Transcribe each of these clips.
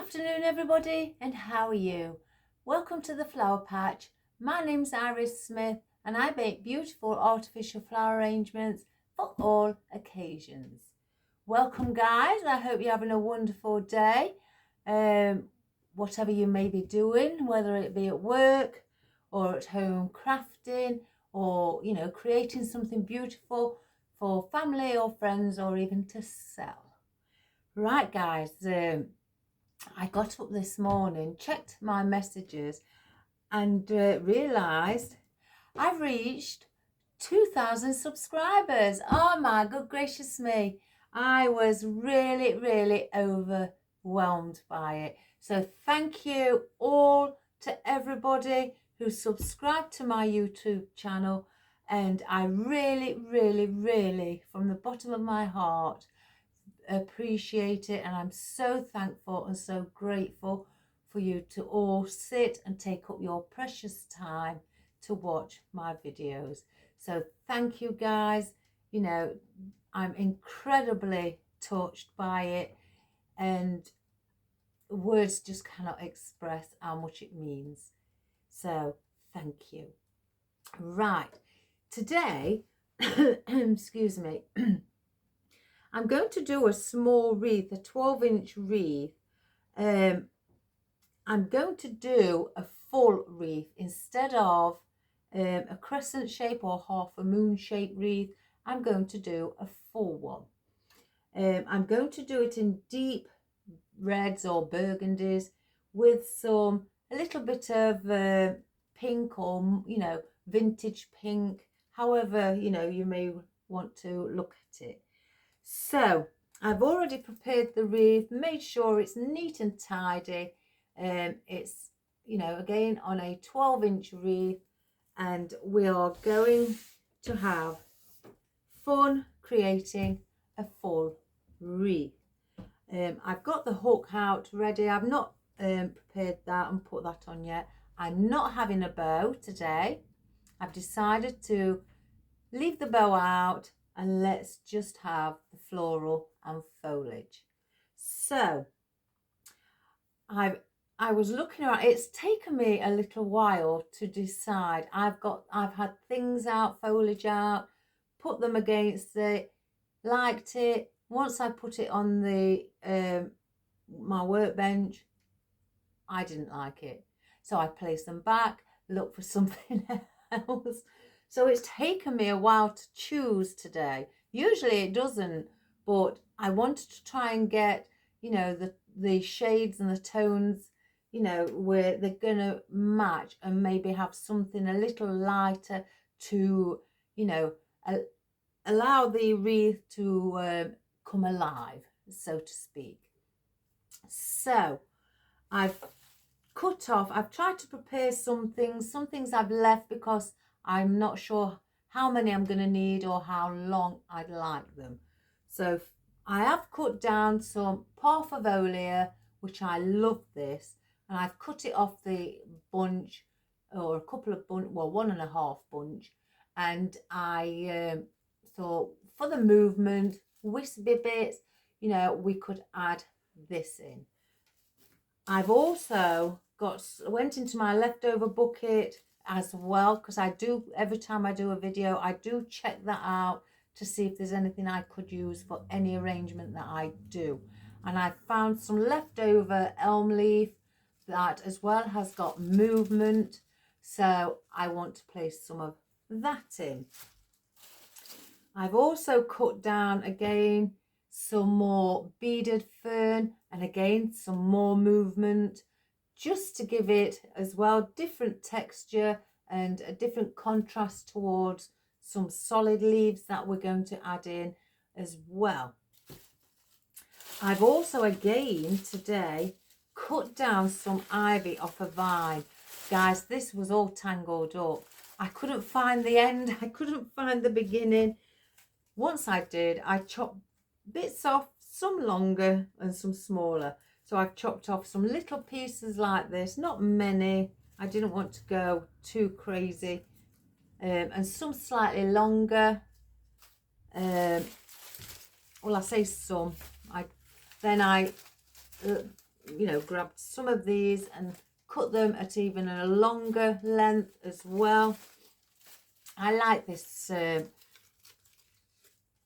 afternoon everybody, and how are you? Welcome to the flower patch. My name's Iris Smith and I make beautiful artificial flower arrangements for all occasions. Welcome guys, I hope you're having a wonderful day. Whatever you may be doing, whether it be at work or at home crafting or creating something beautiful for family or friends or even to sell. Right guys, I got up this morning, checked my messages and realised I've reached 2,000 subscribers. Oh my good gracious me. I was really overwhelmed by it. So thank you all to everybody who subscribed to my YouTube channel, and I really from the bottom of my heart appreciate it, and I'm so thankful and so grateful for you to all sit and take up your precious time to watch my videos. So thank you guys. I'm incredibly touched by it, and words just cannot express how much it means. So thank you. Right, today excuse me, I'm going to do a small wreath, a 12-inch wreath. I'm going to do a full wreath instead of a crescent shape or half a moon shape wreath. I'm going to do a full one. I'm going to do it in deep reds or burgundies with a little bit of pink or vintage pink, however you may want to look at it. So I've already prepared the wreath, made sure it's neat and tidy. It's again on a 12-inch wreath, and we are going to have fun creating a full wreath. I've got the hook out ready. I've not prepared that and put that on yet. I'm not having a bow today. I've decided to leave the bow out and let's just have the floral and foliage. So I was looking around. It's taken me a little while to decide. I've had things out, foliage out, put them against it, liked it. Once I put it on the my workbench, I didn't like it, so I placed them back, looked for something else. So it's taken me a while to choose today. Usually it doesn't, but I wanted to try and get the shades and the tones where they're gonna match, and maybe have something a little lighter to allow the wreath to come alive, so to speak. So I've tried to prepare some things I've left because I'm not sure how many I'm going to need or how long I'd like them. So I have cut down some Parfavolia, which I love this, and I've cut it off the bunch, or a couple of bunch, well, 1.5 bunch, and I thought for the movement, wispy bits, we could add this in. I've also went into my leftover bucket as well, because I do, every time I do a video, I do check that out to see if there's anything I could use for any arrangement that I do. And I found some leftover elm leaf that as well has got movement, so I want to place some of that in. I've also cut down again some more beaded fern, and again some more movement, just to give it as well different texture and a different contrast towards some solid leaves that we're going to add in as well. I've also again today cut down some ivy off a vine. Guys, this was all tangled up. I couldn't find the end, I couldn't find the beginning. Once I did, I chopped bits off, some longer and some smaller. So I've chopped off some little pieces like this, not many. I didn't want to go too crazy. And some slightly longer. Well, I say some. Then I you know, grabbed some of these and cut them at even a longer length as well. I like this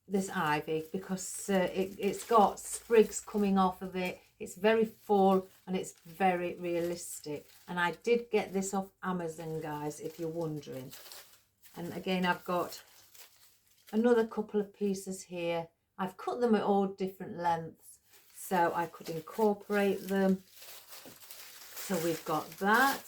this ivy because it's got sprigs coming off of it. It's very full and it's very realistic. And I did get this off Amazon, guys, if you're wondering. And again, I've got another couple of pieces here. I've cut them at all different lengths so I could incorporate them. So we've got that.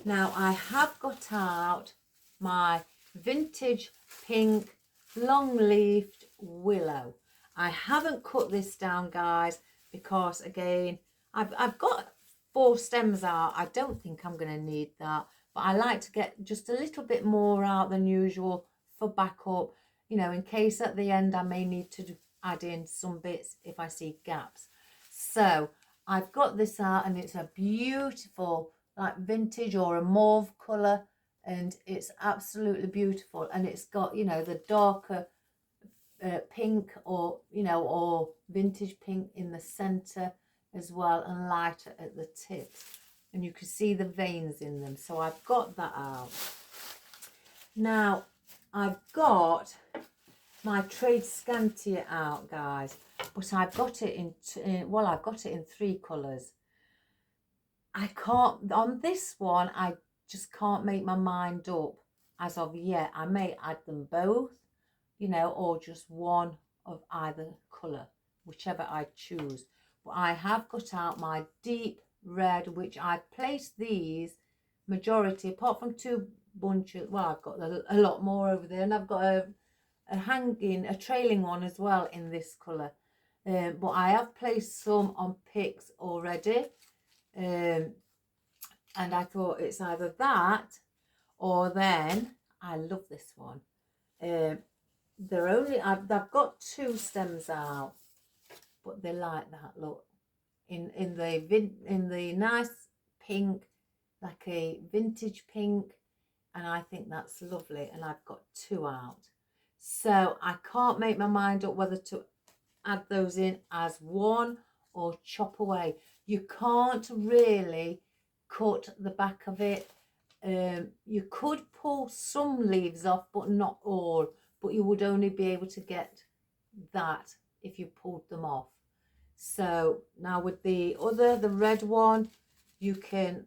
Now I have got out my vintage pink long-leafed willow. I haven't cut this down, guys, because again, I've got 4 stems out. I don't think I'm going to need that, but I like to get just a little bit more out than usual for backup, you know, in case at the end I may need to add in some bits if I see gaps. So I've got this out and it's a beautiful like vintage or a mauve colour, and it's absolutely beautiful. And it's got, you know, the darker pink or, you know, or vintage pink in the centre as well, and lighter at the tips. And you can see the veins in them. So I've got that out. Now I've got my Tradescantia out, guys, but I've got it in well, I've got it in 3 colours. I can't, on this one, I just can't make my mind up as of yet. I may add them both, you know, or just one of either colour, whichever I choose. But I have got out my deep red, which I've placed these majority, apart from 2 bunches. Well, I've got a lot more over there, and I've got a hanging, a trailing one as well in this colour. But I have placed some on picks already. And I thought it's either that or then I love this one. They're only I've got 2 stems out, but they like that look in the nice pink, like a vintage pink, and I think that's lovely. And I've got 2 out, so I can't make my mind up whether to add those in as one or chop away. You can't really cut the back of it. You could pull some leaves off, but not all. But you would only be able to get that if you pulled them off. So now with the red one, you can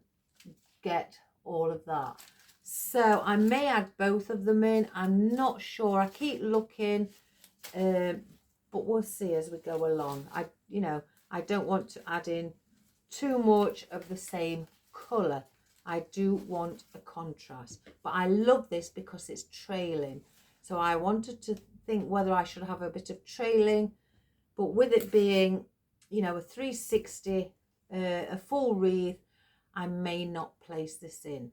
get all of that. So I may add both of them in. I'm not sure. I keep looking, but we'll see as we go along. I don't want to add in too much of the same colour. I do want a contrast, but I love this because it's trailing. So I wanted to think whether I should have a bit of trailing, but with it being, you know, a 360, a full wreath, I may not place this in.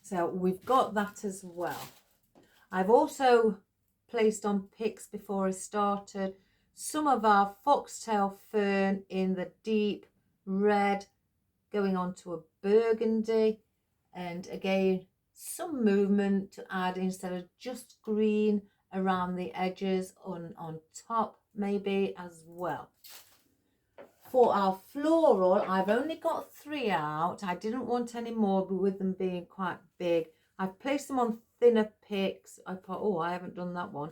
So we've got that as well. I've also placed on picks before I started some of our Foxtail fern in the deep red, going on to a burgundy, and again some movement to add instead of just green around the edges on top maybe as well. For our floral, I've only got 3 out. I didn't want any more, but with them being quite big, I've placed them on thinner picks. I thought, oh, I haven't done that one,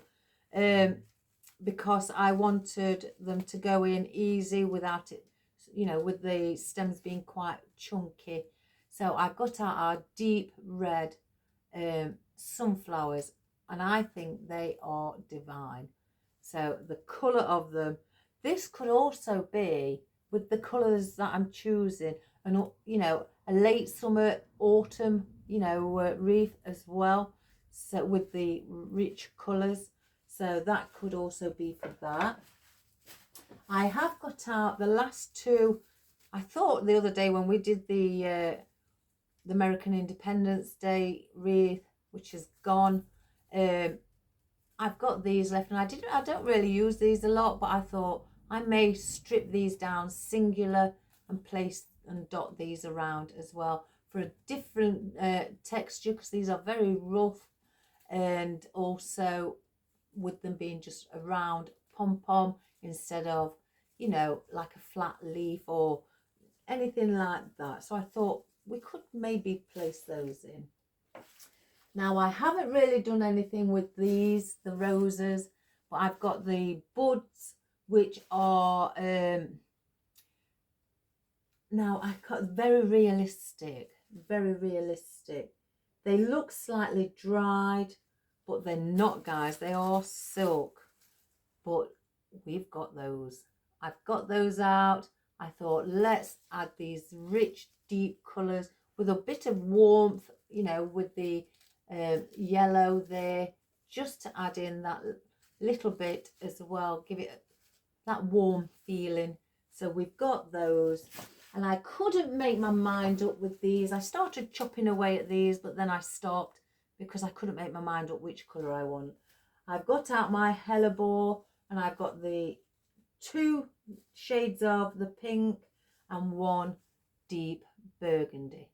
because I wanted them to go in easy without it, you know, with the stems being quite chunky. So I've got out our deep red sunflowers, and I think they are divine. So the colour of them, this could also be with the colours that I'm choosing, and, you know, a late summer, autumn, you know, wreath as well. So with the rich colours, so that could also be for that. I have got out the last 2. I thought the other day when we did the American Independence Day wreath, which is gone, I've got these left, and I don't really use these a lot, but I thought I may strip these down singular and place and dot these around as well for a different texture, because these are very rough, and also with them being just a round pom-pom instead of, you know, like a flat leaf or anything like that. So I thought we could maybe place those in. Now I haven't really done anything with these, the roses, but I've got the buds, which are now I cut very realistic, very realistic. They look slightly dried, but they're not, guys. They are silk, but we've got those. I've got those out. I thought, let's add these rich, deep colours with a bit of warmth, you know, with the yellow there, just to add in that little bit as well, give it that warm feeling. So we've got those, and I couldn't make my mind up with these. I started chopping away at these, but then I stopped because I couldn't make my mind up which colour I want. I've got out my Hellebore, and I've got the 2 shades of the pink and 1 deep burgundy.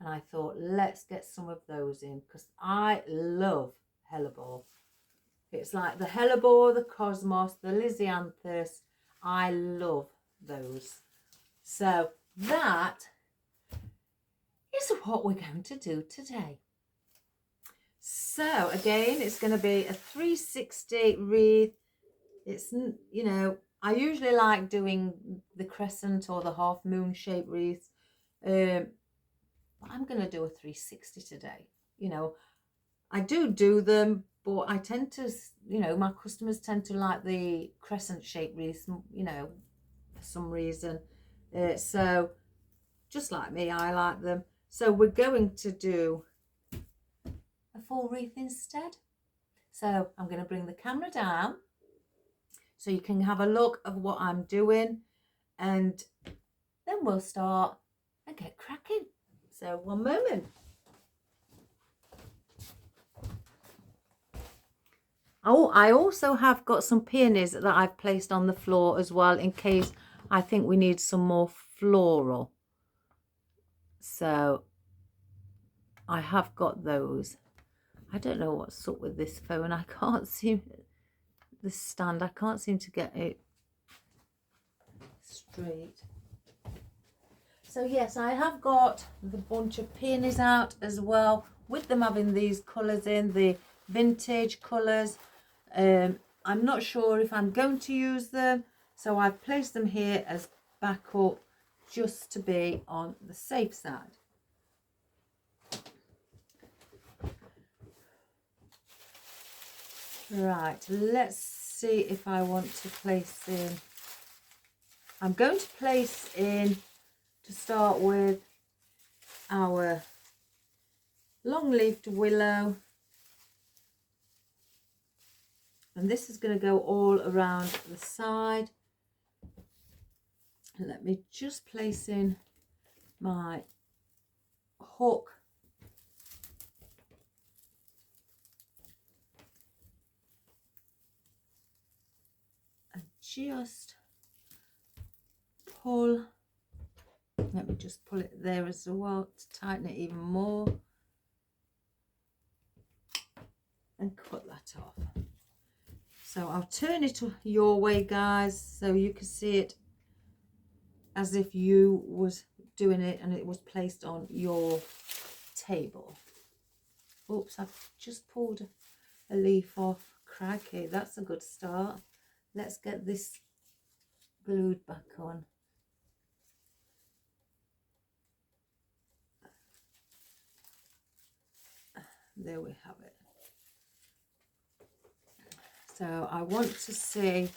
And I thought, let's get some of those in, because I love Hellebore. It's like the Hellebore, the Cosmos, the Lysianthus. I love those. So that is what we're going to do today. So again, it's going to be a 360 wreath. It's, you know, I usually like doing the crescent or the half moon shape wreaths. But I'm going to do a 360 today. You know, I do them, but I tend to, you know, my customers tend to like the crescent shape wreaths, you know, for some reason. So just like me, I like them. So we're going to do a full wreath instead. So I'm going to bring the camera down so you can have a look of what I'm doing, and then we'll start and get cracking. So one moment. Oh, I also have got some peonies that I've placed on the floor as well, in case I think we need some more floral. So I have got those. I don't know what's up with this phone. I can't seem, the stand, I can't seem to get it straight. So yes, I have got the bunch of peonies out as well, with them having these colours in, the vintage colours. I'm not sure if I'm going to use them, so I've placed them here as backup just to be on the safe side. Right, let's see if I want to place in. I'm going to place in, to start with, our long-leafed willow, and this is going to go all around the side. Let me just place in my hook and just pull. Let me just pull it there as well to tighten it even more, and cut that off. So I'll turn it your way, guys, so you can see it as if you was doing it and it was placed on your table. Oops, I've just pulled a leaf off. Crikey, that's a good start. Let's get this glued back on. There we have it. So I want to see,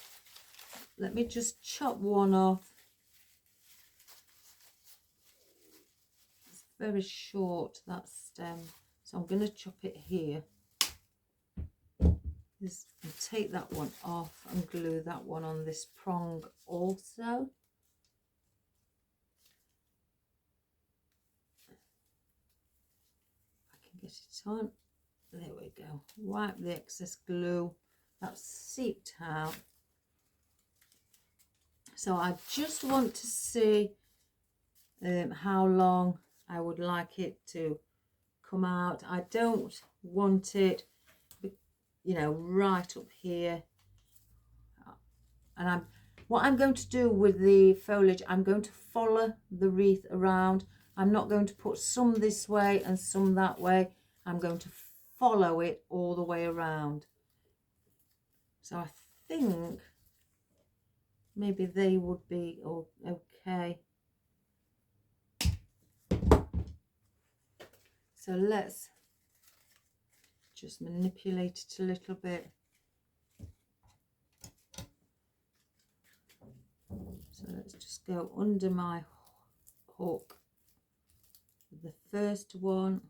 let me just chop one off. It's very short, that stem, so I'm going to chop it here. And take that one off and glue that one on this prong also. I can get it on. There we go. Wipe the excess glue that's seeped out. So I just want to see how long I would like it to come out. I don't want it, you know, right up here, and What I'm going to do with the foliage, I'm going to follow the wreath around. I'm not going to put some this way and some that way. I'm going to follow it all the way around. So I think maybe they would be okay. So let's just manipulate it a little bit. So let's just go under my hook with the first one.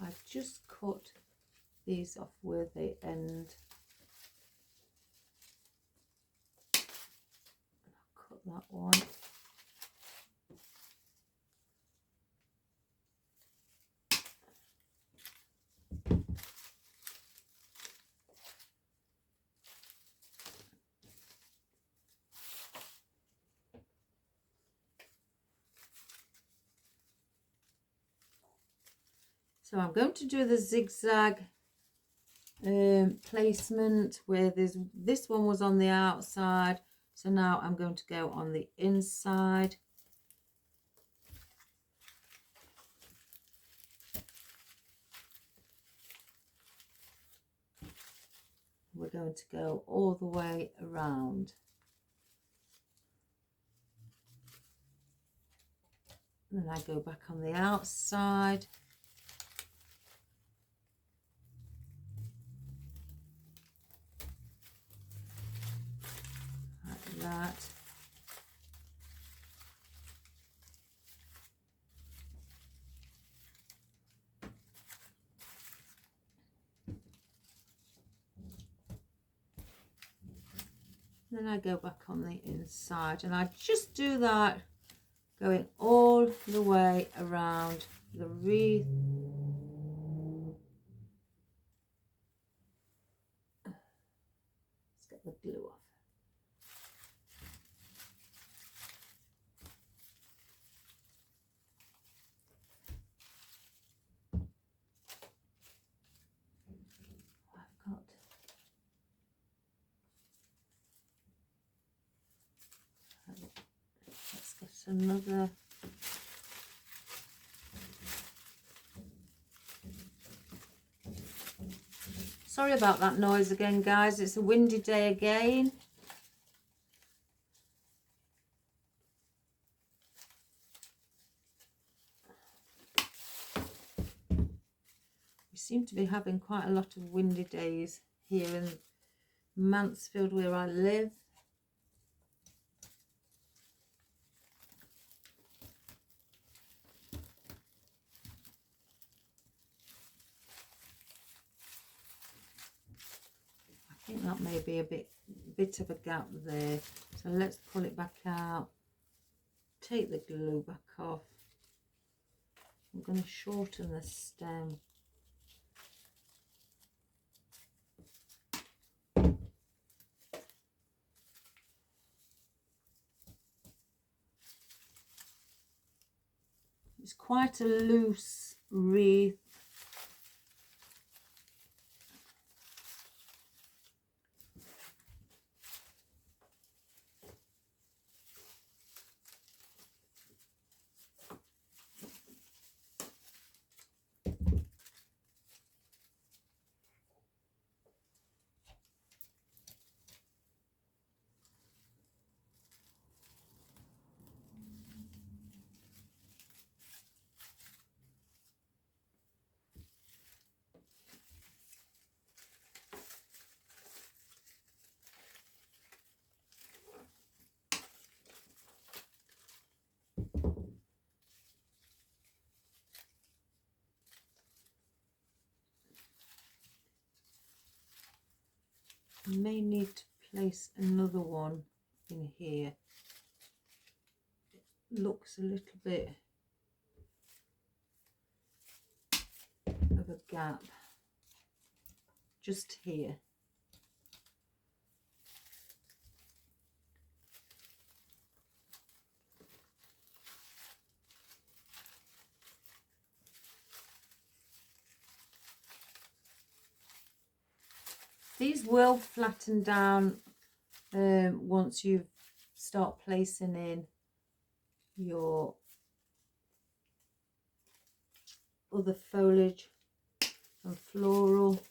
I've just cut these off where they end. I'll cut that one. So I'm going to do the zigzag placement where this one was on the outside. So now I'm going to go on the inside. We're going to go all the way around. And then I go back on the outside. Like that. Then I go back on the inside, and I just do that going all the way around the wreath. Let's get the glue off. I've got let's get another. Sorry about that noise again, guys. It's a windy day again. We seem to be having quite a lot of windy days here in Mansfield where I live. I think that may be a bit of a gap there. So let's pull it back out. Take the glue back off. I'm going to shorten the stem. It's quite a loose wreath. I may need to place another one in here. It looks a little bit of a gap just here. These will flatten down once you start placing in your other foliage and floral.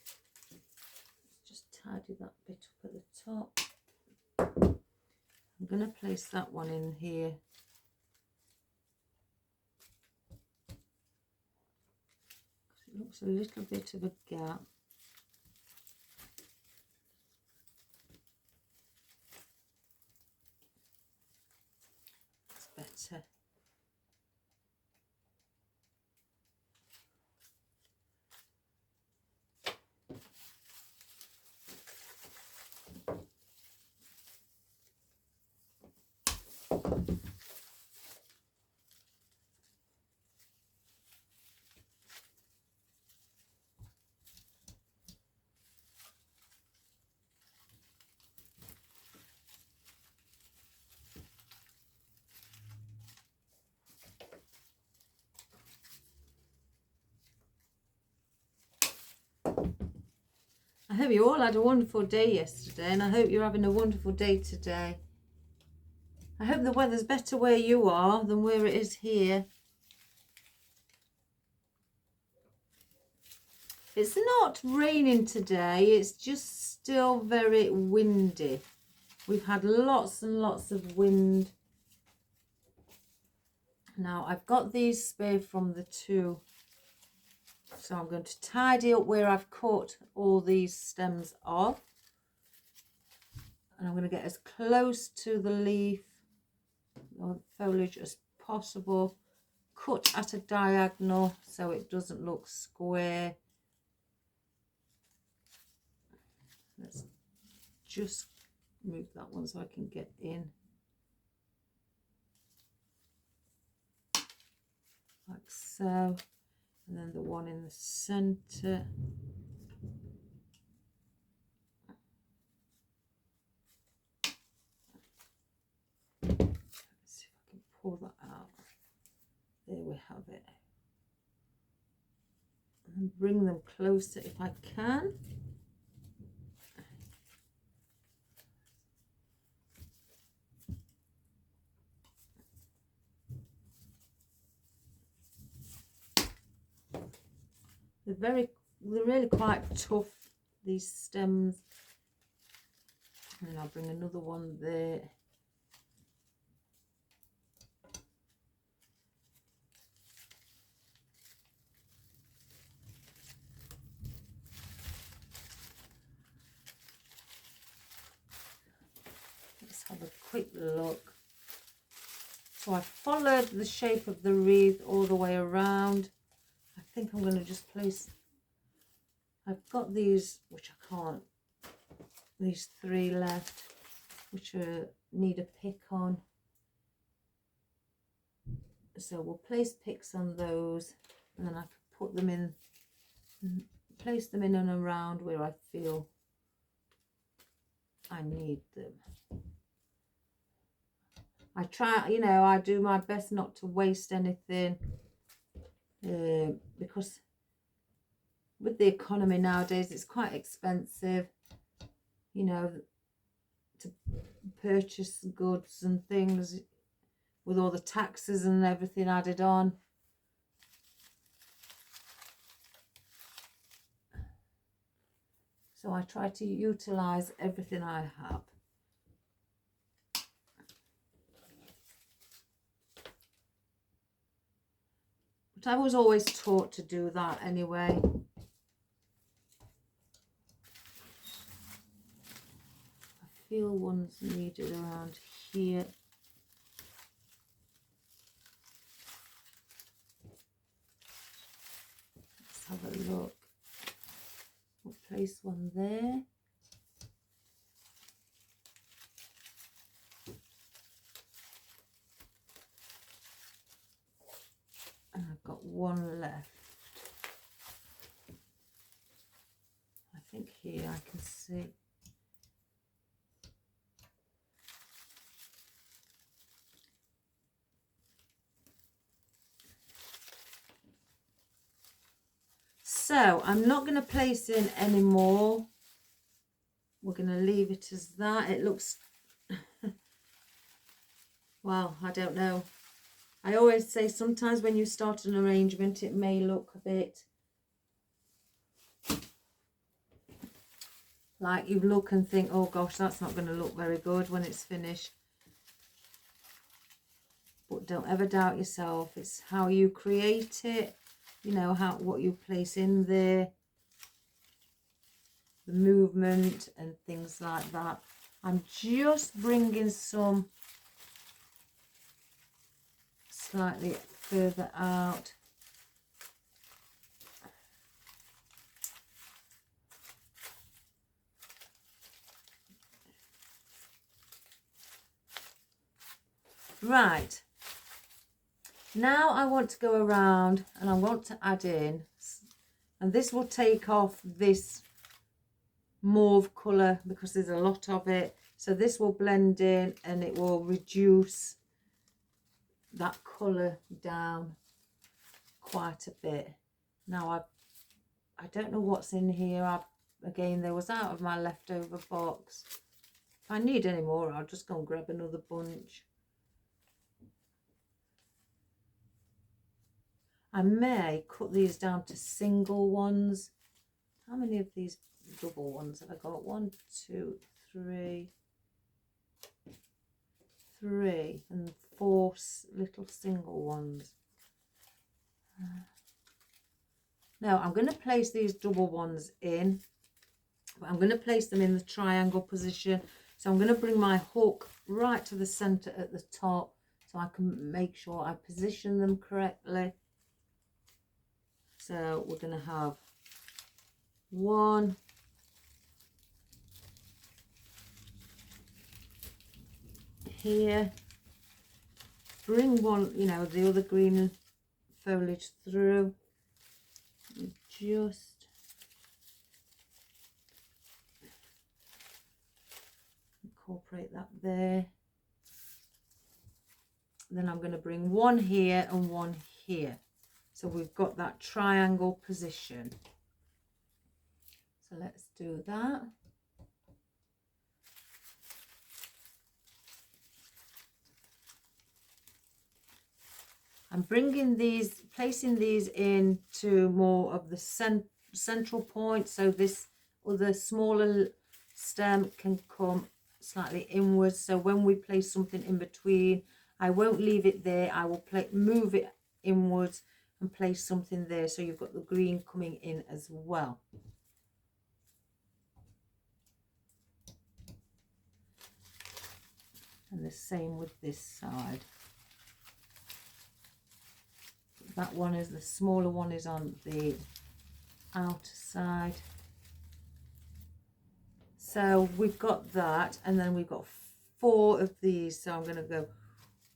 Just tidy that bit up at the top. I'm going to place that one in here. It looks a little bit of a gap. That's better. I hope you all had a wonderful day yesterday, and I hope you're having a wonderful day today. I hope the weather's better where you are than where it is here. It's not raining today, it's just still very windy. We've had lots and lots of wind. Now I've got these spared from the two. So I'm going to tidy up where I've cut all these stems off. And I'm going to get as close to the leaf or the foliage as possible. Cut at a diagonal so it doesn't look square. Let's just move that one so I can get in. Like so. And then the one in the centre. Let's see if I can pull that out. There we have it. And bring them closer if I can. They're really quite tough, these stems. And I'll bring another one there. Let's have a quick look. So I followed the shape of the wreath all the way around. I think I'm going to just place, I've got these, which I can't, these three left, which need a pick on. So we'll place picks on those, and then I can put them in, place them in and around where I feel I need them. I try, you know, I do my best not to waste anything. Because with the economy nowadays, it's quite expensive, you know, to purchase goods and things with all the taxes and everything added on. So I try to utilize everything I have. I was always taught to do that anyway. I feel one's needed around here. Let's have a look. We'll place one there. And I've got one left. I think here I can see. So I'm not going to place in any more we're going to leave it as that. It looks, well, I don't know. I always say sometimes when you start an arrangement, it may look a bit like you look and think, oh gosh, that's not going to look very good when it's finished. But don't ever doubt yourself. It's how you create it, you know, what you place in there, the movement and things like that. I'm just bringing some slightly further out. Right, now I want to go around and I want to add in, and this will take off this mauve colour because there's a lot of it, so this will blend in and it will reduce that colour down quite a bit. Now I don't know what's in here. Again, there was out of my leftover box. If I need any more, I'll just go and grab another bunch. I may cut these down to single ones. How many of these double ones have I got? 1, 2, 3, and 4 little single ones. Now I'm going to place these double ones in, but I'm going to place them in the triangle position. So I'm going to bring my hook right to the center at the top so I can make sure I position them correctly. So we're going to have 1, here, bring one, you know, the other green foliage through, and just incorporate that there. Then I'm going to bring one here and one here. So we've got that triangle position. So let's do that. I'm bringing these, placing these into more of the central point, so this other smaller stem can come slightly inwards. So when we place something in between, I won't leave it there. I will move it inwards and place something there, so you've got the green coming in as well. And the same with this side. That one is, the smaller one is on the outer side. So we've got that, and then we've got 4 of these. So I'm going to go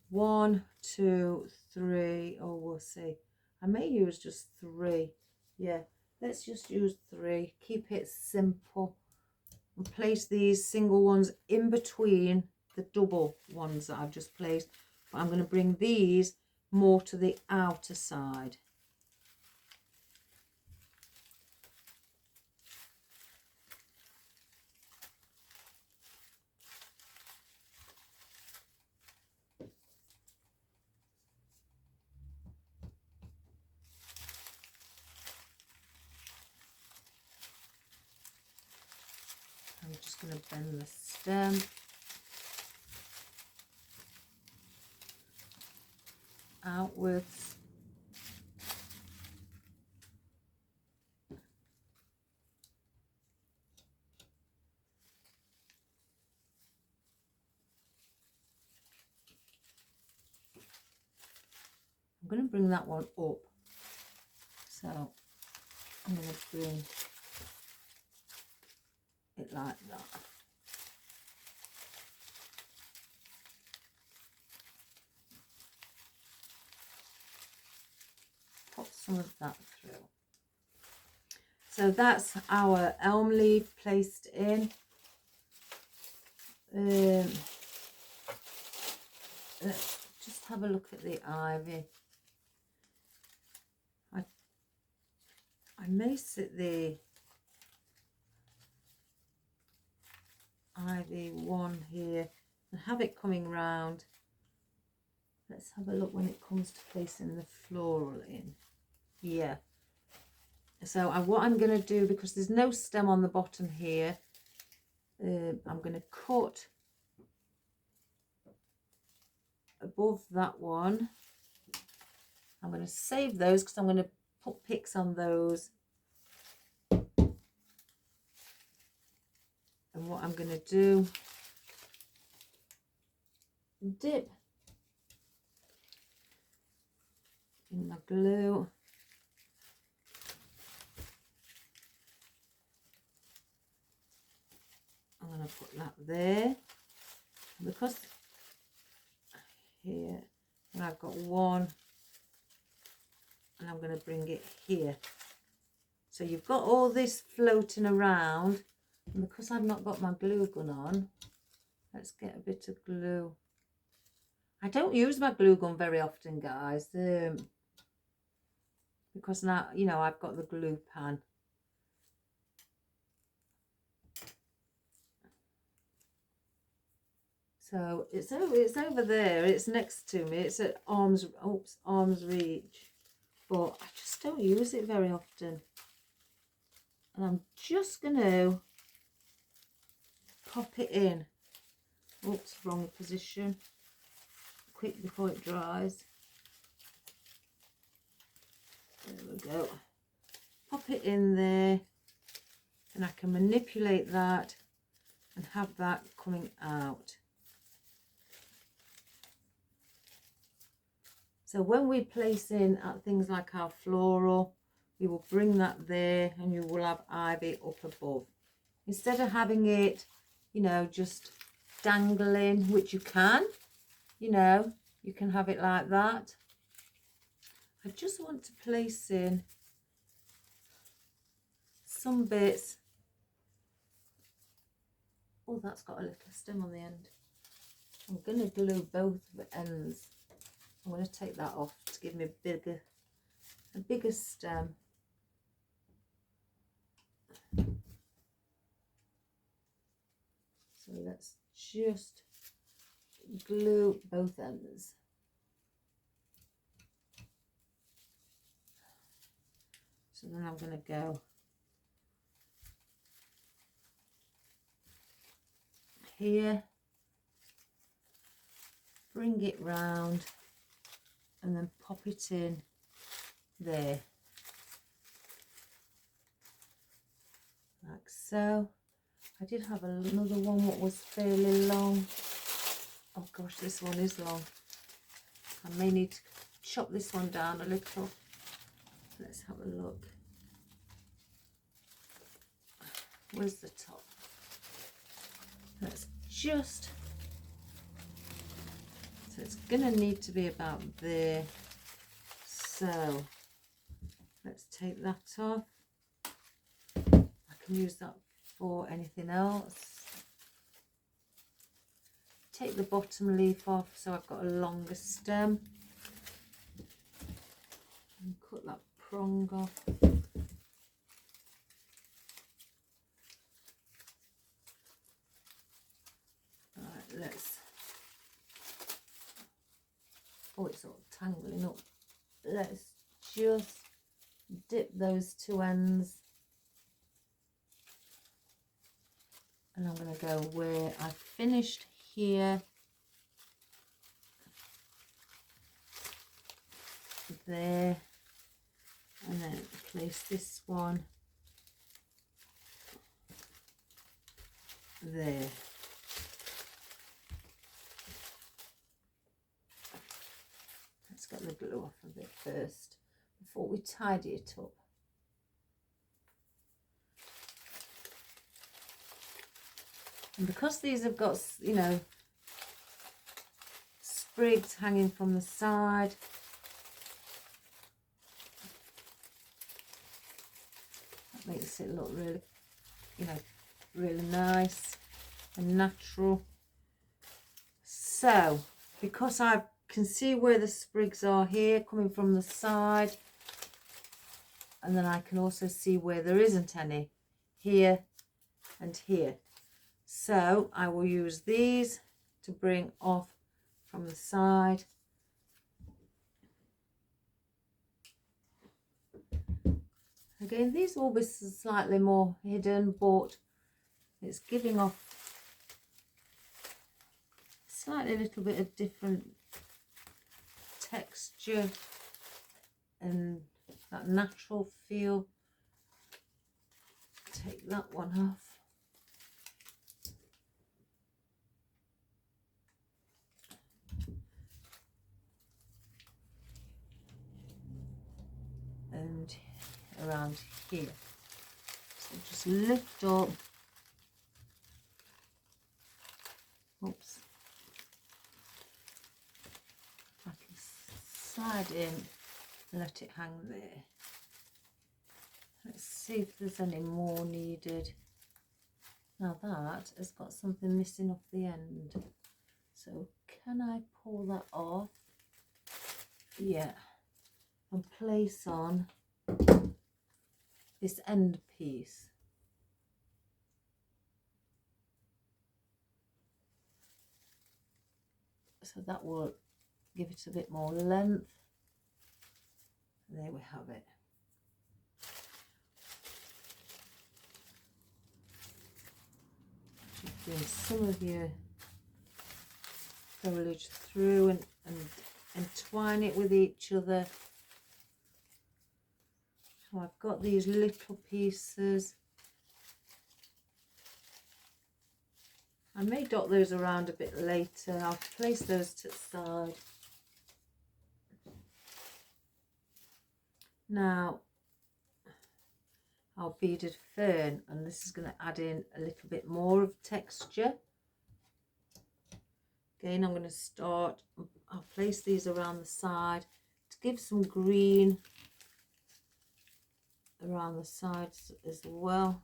1, 2, 3, or we'll see. I may use just 3. Yeah, let's just use 3. Keep it simple. And place these single ones in between the double ones that I've just placed. But I'm going to bring these more to the outer side. I'm just going to bend the stem outwards. I'm going to bring that one up. So I'm going to bring it like that. Put some of that through. So that's our elm leaf placed in. Let's just have a look at the ivy. I may sit the ivy one here and have it coming round. Let's have a look when it comes to placing the floral in. Yeah. So what I'm going to do, because there's no stem on the bottom here, I'm going to cut above that one. I'm going to save those because I'm going to put picks on those. And what I'm going to do, dip in my glue. I'm going to put that there. Because here, and I've got one, and I'm going to bring it here. So you've got all this floating around, and because I've not got my glue gun on, let's get a bit of glue. I don't use my glue gun very often, guys, because now, you know, I've got the glue pan. So it's over there, it's next to me, it's at arm's reach, but I just don't use it very often. And I'm just going to pop it in. Oops, wrong position. Quick before it dries. There we go. Pop it in there, and I can manipulate that and have that coming out. So when we place in things like our floral, we will bring that there, and you will have ivy up above. Instead of having it, you know, just dangling, which you can, you know, you can have it like that. I just want to place in some bits. Oh, that's got a little stem on the end. I'm going to glue both the ends. I'm going to take that off to give me a bigger stem. So let's just glue both ends. So then I'm going to go here, bring it round, and then pop it in there, like so. I did have another one that was fairly long. Oh gosh, this one is long. I may need to chop this one down a little. Let's have a look. Where's the top? Let's just, so it's gonna need to be about there. So let's take that off. I can use that for anything else. Take the bottom leaf off so I've got a longer stem. And cut that prong off. Right, let's, oh, it's all tangling up. Let's just dip those two ends. And I'm going to go where I finished here, there, and then place this one there. Let's get the glue off a bit first before we tidy it up. And because these have got, you know, sprigs hanging from the side, that makes it look really, you know, really nice and natural. So, because I can see where the sprigs are here coming from the side, and then I can also see where there isn't any, here and here. So I will use these to bring off from the side. Again, these will be slightly more hidden, but it's giving off slightly a little bit of different texture and that natural feel. Take that one off. And around here. So just lift up. Oops. I can slide in, let it hang there. Let's see if there's any more needed. Now that has got something missing off the end. So can I pull that off? Yeah. And place on this end piece. So that will give it a bit more length. There we have it. Just bring some of your foliage through and entwine it with each other. So I've got these little pieces. I may dot those around a bit later. I'll place those to the side. Now, our beaded fern, and this is going to add in a little bit more of texture. Again, I'm going to start, I'll place these around the side to give some green around the sides as well.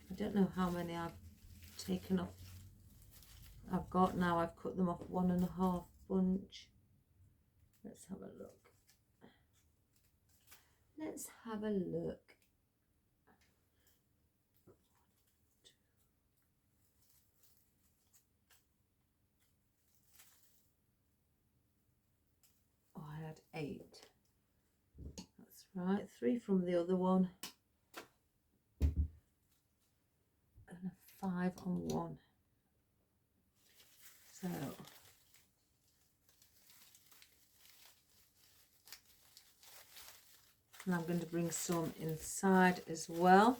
I don't know how many I've taken off. I've got now, I've cut them off 1.5 bunch. Let's have a look. Let's have a look. Oh, I had 8. That's right, 3 from the other one. And a 5 on one. So and I'm going to bring some inside as well.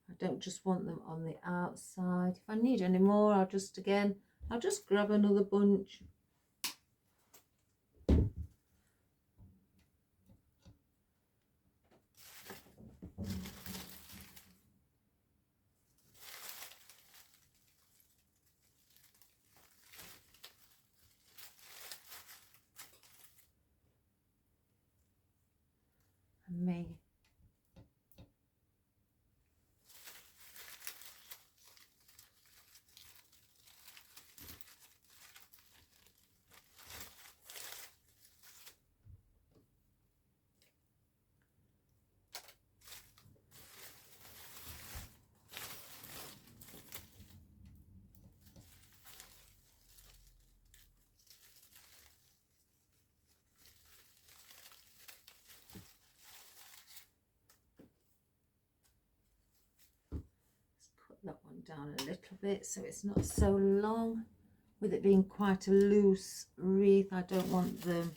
I don't just want them on the outside. If I need any more, I'll just grab another bunch. Me. That one down a little bit so it's not so long. With it being quite a loose wreath, I don't want them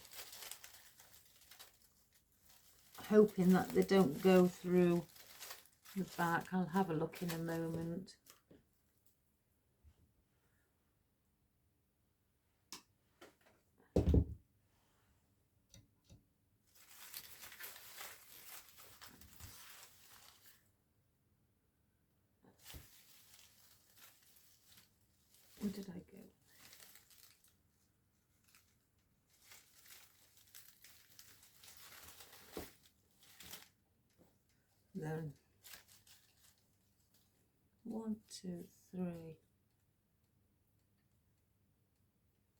hoping that they don't go through the back. I'll have a look in a moment. Where did I go? Then 1, 2, 3.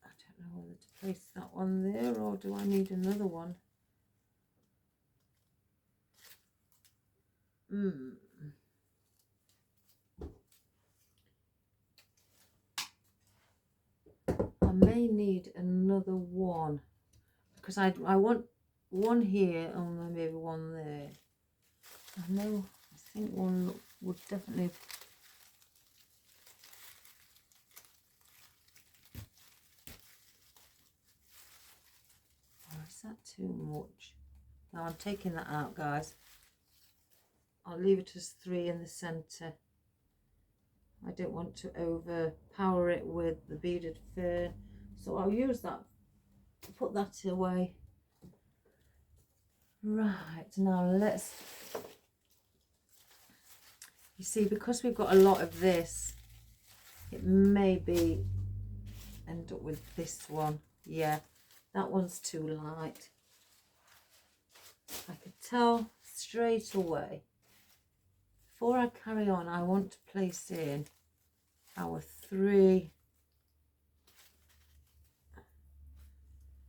I don't know whether to place that one there or do I need another one? I may need another one because I want one here and then maybe one there. I think one would definitely. Or is that too much? Now I'm taking that out, guys. I'll leave it as 3 in the centre. I don't want to overpower it with the beaded fern, so I'll use that to put that away. Right, now let's, you see, because we've got a lot of this, it may be end up with this one. Yeah, that one's too light. I could tell straight away. Before I carry on, I want to place in our 3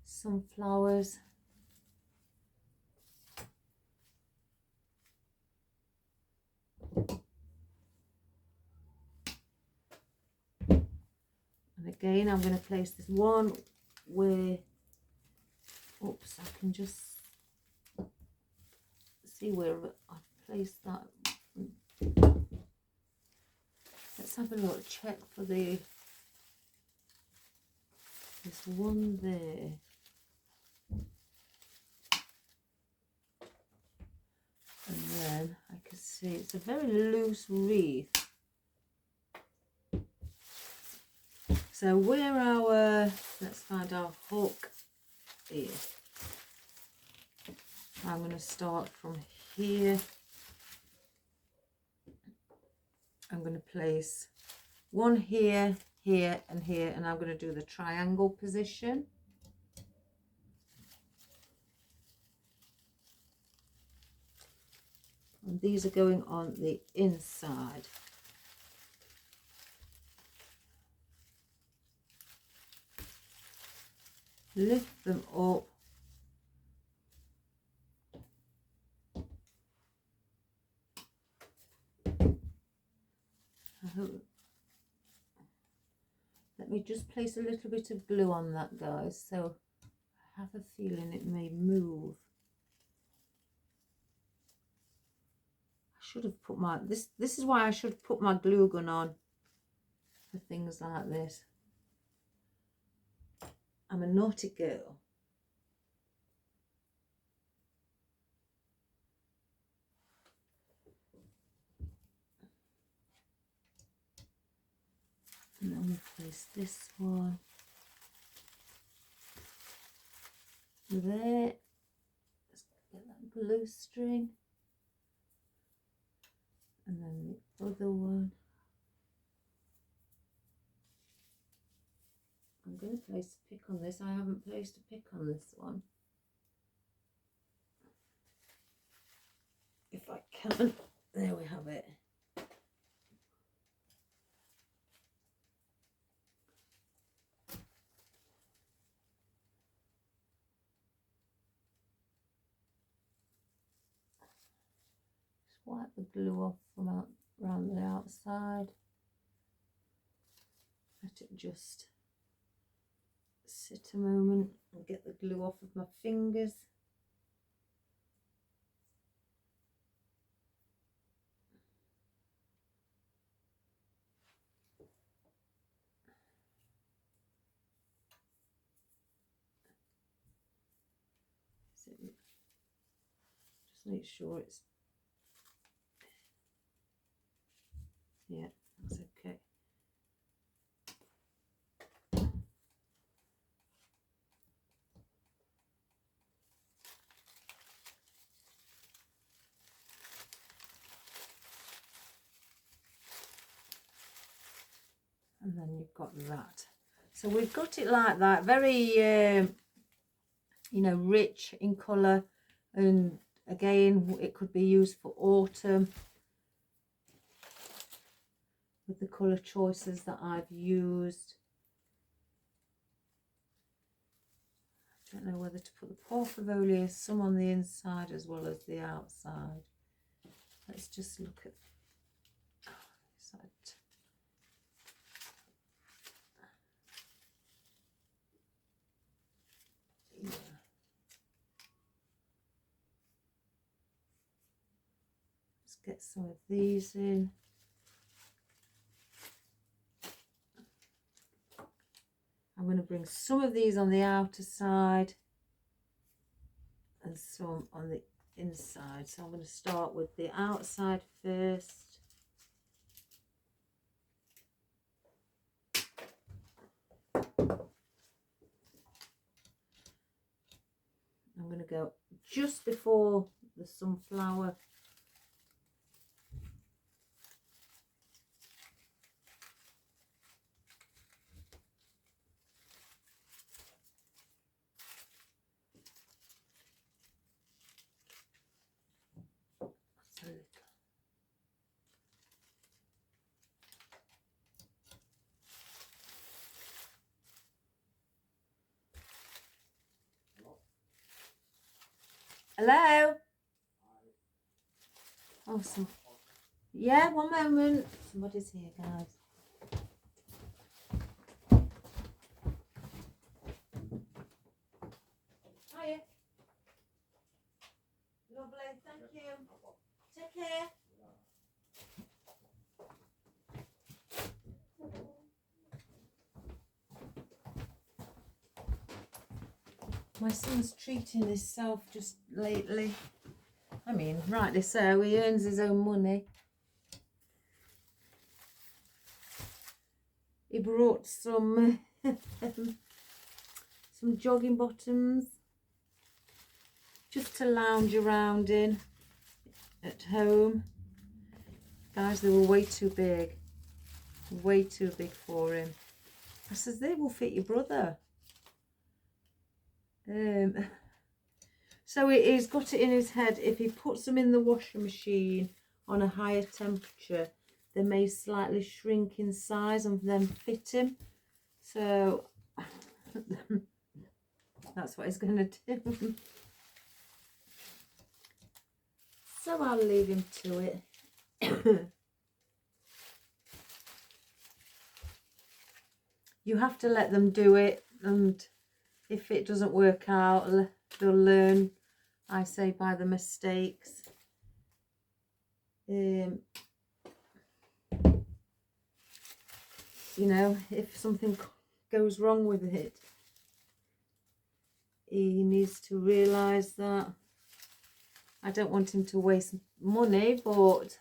sunflowers. And again, I'm going to place this one where, oops, I can just see where I've placed that. Let's have a look, check for this one there. And then I can see it's a very loose wreath. So where our, let's find our hook here. I'm going to start from here. I'm going to place one here, here and here, and I'm going to do the triangle position. And these are going on the inside. Lift them up. Let me just place a little bit of glue on that, guys, so I have a feeling it may move. I should have put my, this is why I should put my glue gun on for things like this. I'm a naughty girl. And then we'll place this one there. Let's get that glue string. And then the other one. I'm going to place a pick on this. I haven't placed a pick on this one. If I can. There we have it. Wipe the glue off from around the outside. Let it just sit a moment and get the glue off of my fingers. So just make sure it's, yeah, that's okay. And then you've got that. So we've got it like that, very, you know, rich in colour. And again, it could be used for autumn with the colour choices that I've used. I don't know whether to put the Parfavolia, some on the inside as well as the outside. Let's just look at that. Yeah. Let's get some of these in. I'm going to bring some of these on the outer side and some on the inside. So I'm going to start with the outside first. I'm going to go just before the sunflower. That's a little. Hello? Awesome. Yeah, one moment. Somebody's here, guys. Hiya. Lovely, thank you. Take care. My son's treating himself just lately. I mean, rightly so, he earns his own money. He brought some some jogging bottoms just to lounge around in at home. Guys, they were way too big for him. I says, they will fit your brother. So he's got it in his head, if he puts them in the washing machine on a higher temperature, they may slightly shrink in size and then fit him. So that's what he's going to do. So I'll leave him to it. You have to let them do it, and if it doesn't work out, they'll learn, I say, by the mistakes. You know, if something goes wrong with it, he needs to realise that. I don't want him to waste money, but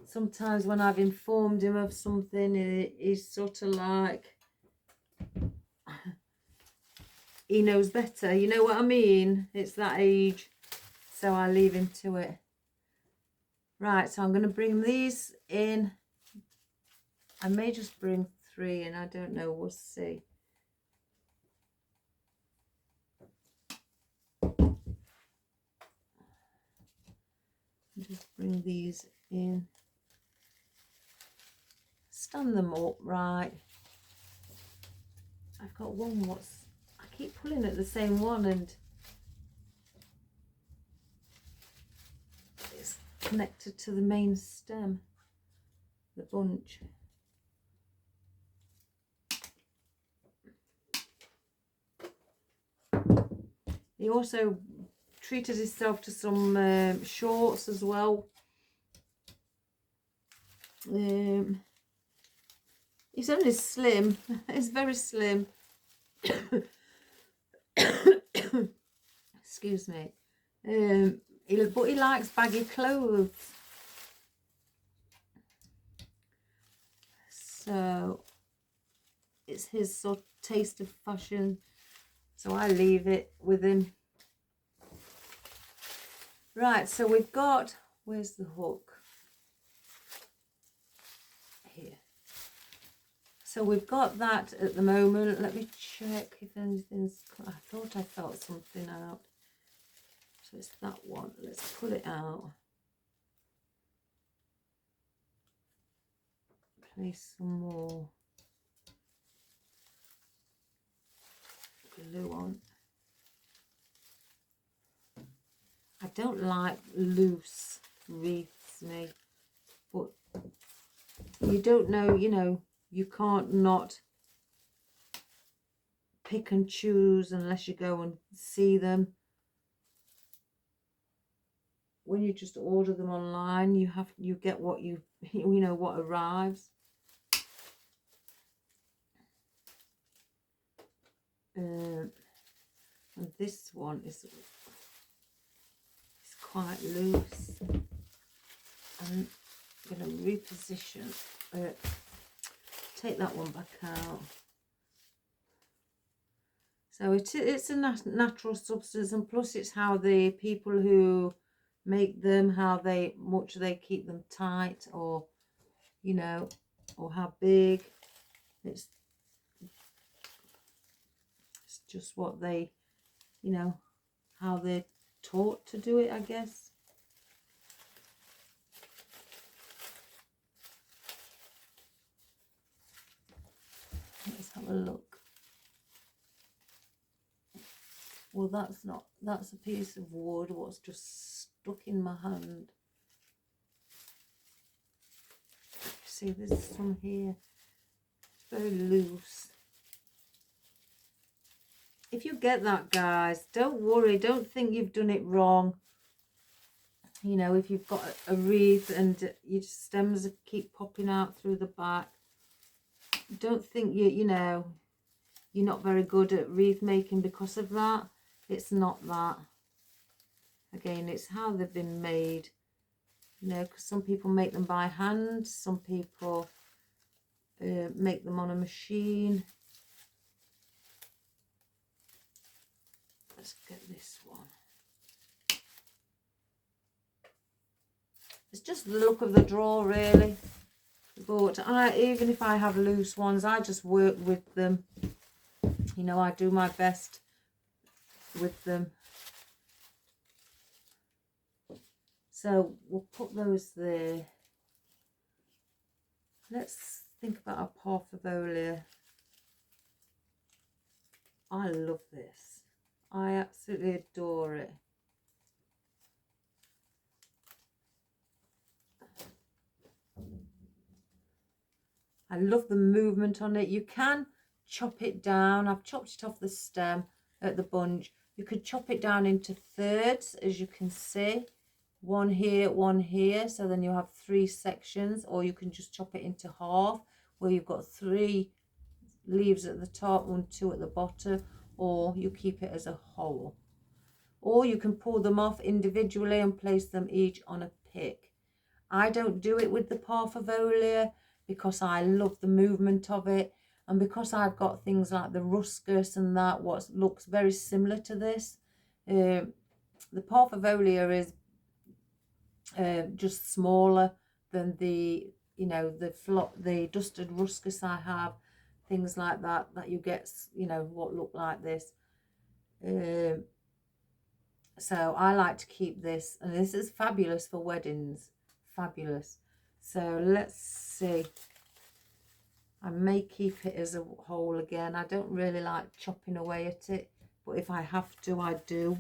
sometimes when I've informed him of something, he's sort of like, he knows better, you know what I mean? It's that age, so I leave him to it. Right, so I'm going to bring these in. I may just bring 3 in, I don't know, we'll see. Just bring these in. Stand them up right. I've got one I keep pulling at the same one and it's connected to the main stem, the bunch. He also treated himself to some shorts as well. He's only slim. He's very slim. Excuse me. But he likes baggy clothes. So it's his sort of taste of fashion. So I leave it with him. Right, so we've got, where's the hook? Here. So we've got that at the moment. Let me check if anything's, I thought I felt something out. So it's that one. Let's pull it out. Place some more glue on. I don't like loose wreaths. me. But you don't know, you know, you can't not pick and choose unless you go and see them. When you just order them online, you get what you know what arrives. And this one is quite loose. I'm going to reposition it. Take that one back out. So it's a natural substance, and plus it's how the people who make them, how much they keep them tight, or you know, or how big. It's just what they, you know, how they're taught to do it, I guess. Let's have a look. Well, that's a piece of wood what's just stuck in my hand. See, there's some here. It's very loose. If you get that, guys, don't worry. Don't think you've done it wrong. You know, if you've got a wreath and your stems keep popping out through the back, don't think you know, you're not very good at wreath making because of that. It's not that. Again, it's how they've been made. You know, because some people make them by hand. Some people make them on a machine. Let's get this one. It's just the look of the drawer, really. But even if I have loose ones, I just work with them. You know, I do my best with them. So we'll put those there. Let's think about our Parfavolia. I love this. I absolutely adore it. I love the movement on it. You can chop it down. I've chopped it off the stem at the bunch. You could chop it down into thirds, as you can see. One here, so then you have 3 sections, or you can just chop it into half, where you've got 3 leaves at the top, 1, 2 at the bottom, or you keep it as a whole. Or you can pull them off individually and place them each on a pick. I don't do it with the Parfavolia because I love the movement of it, and because I've got things like the ruscus and that, what looks very similar to this. The Parfavolia is just smaller than the, you know, the dusted ruscus I have, things like that you get, you know, what look like this. So I like to keep this, and this is fabulous for weddings. Fabulous. So let's see. I may keep it as a whole again. I don't really like chopping away at it, but if I have to, I do.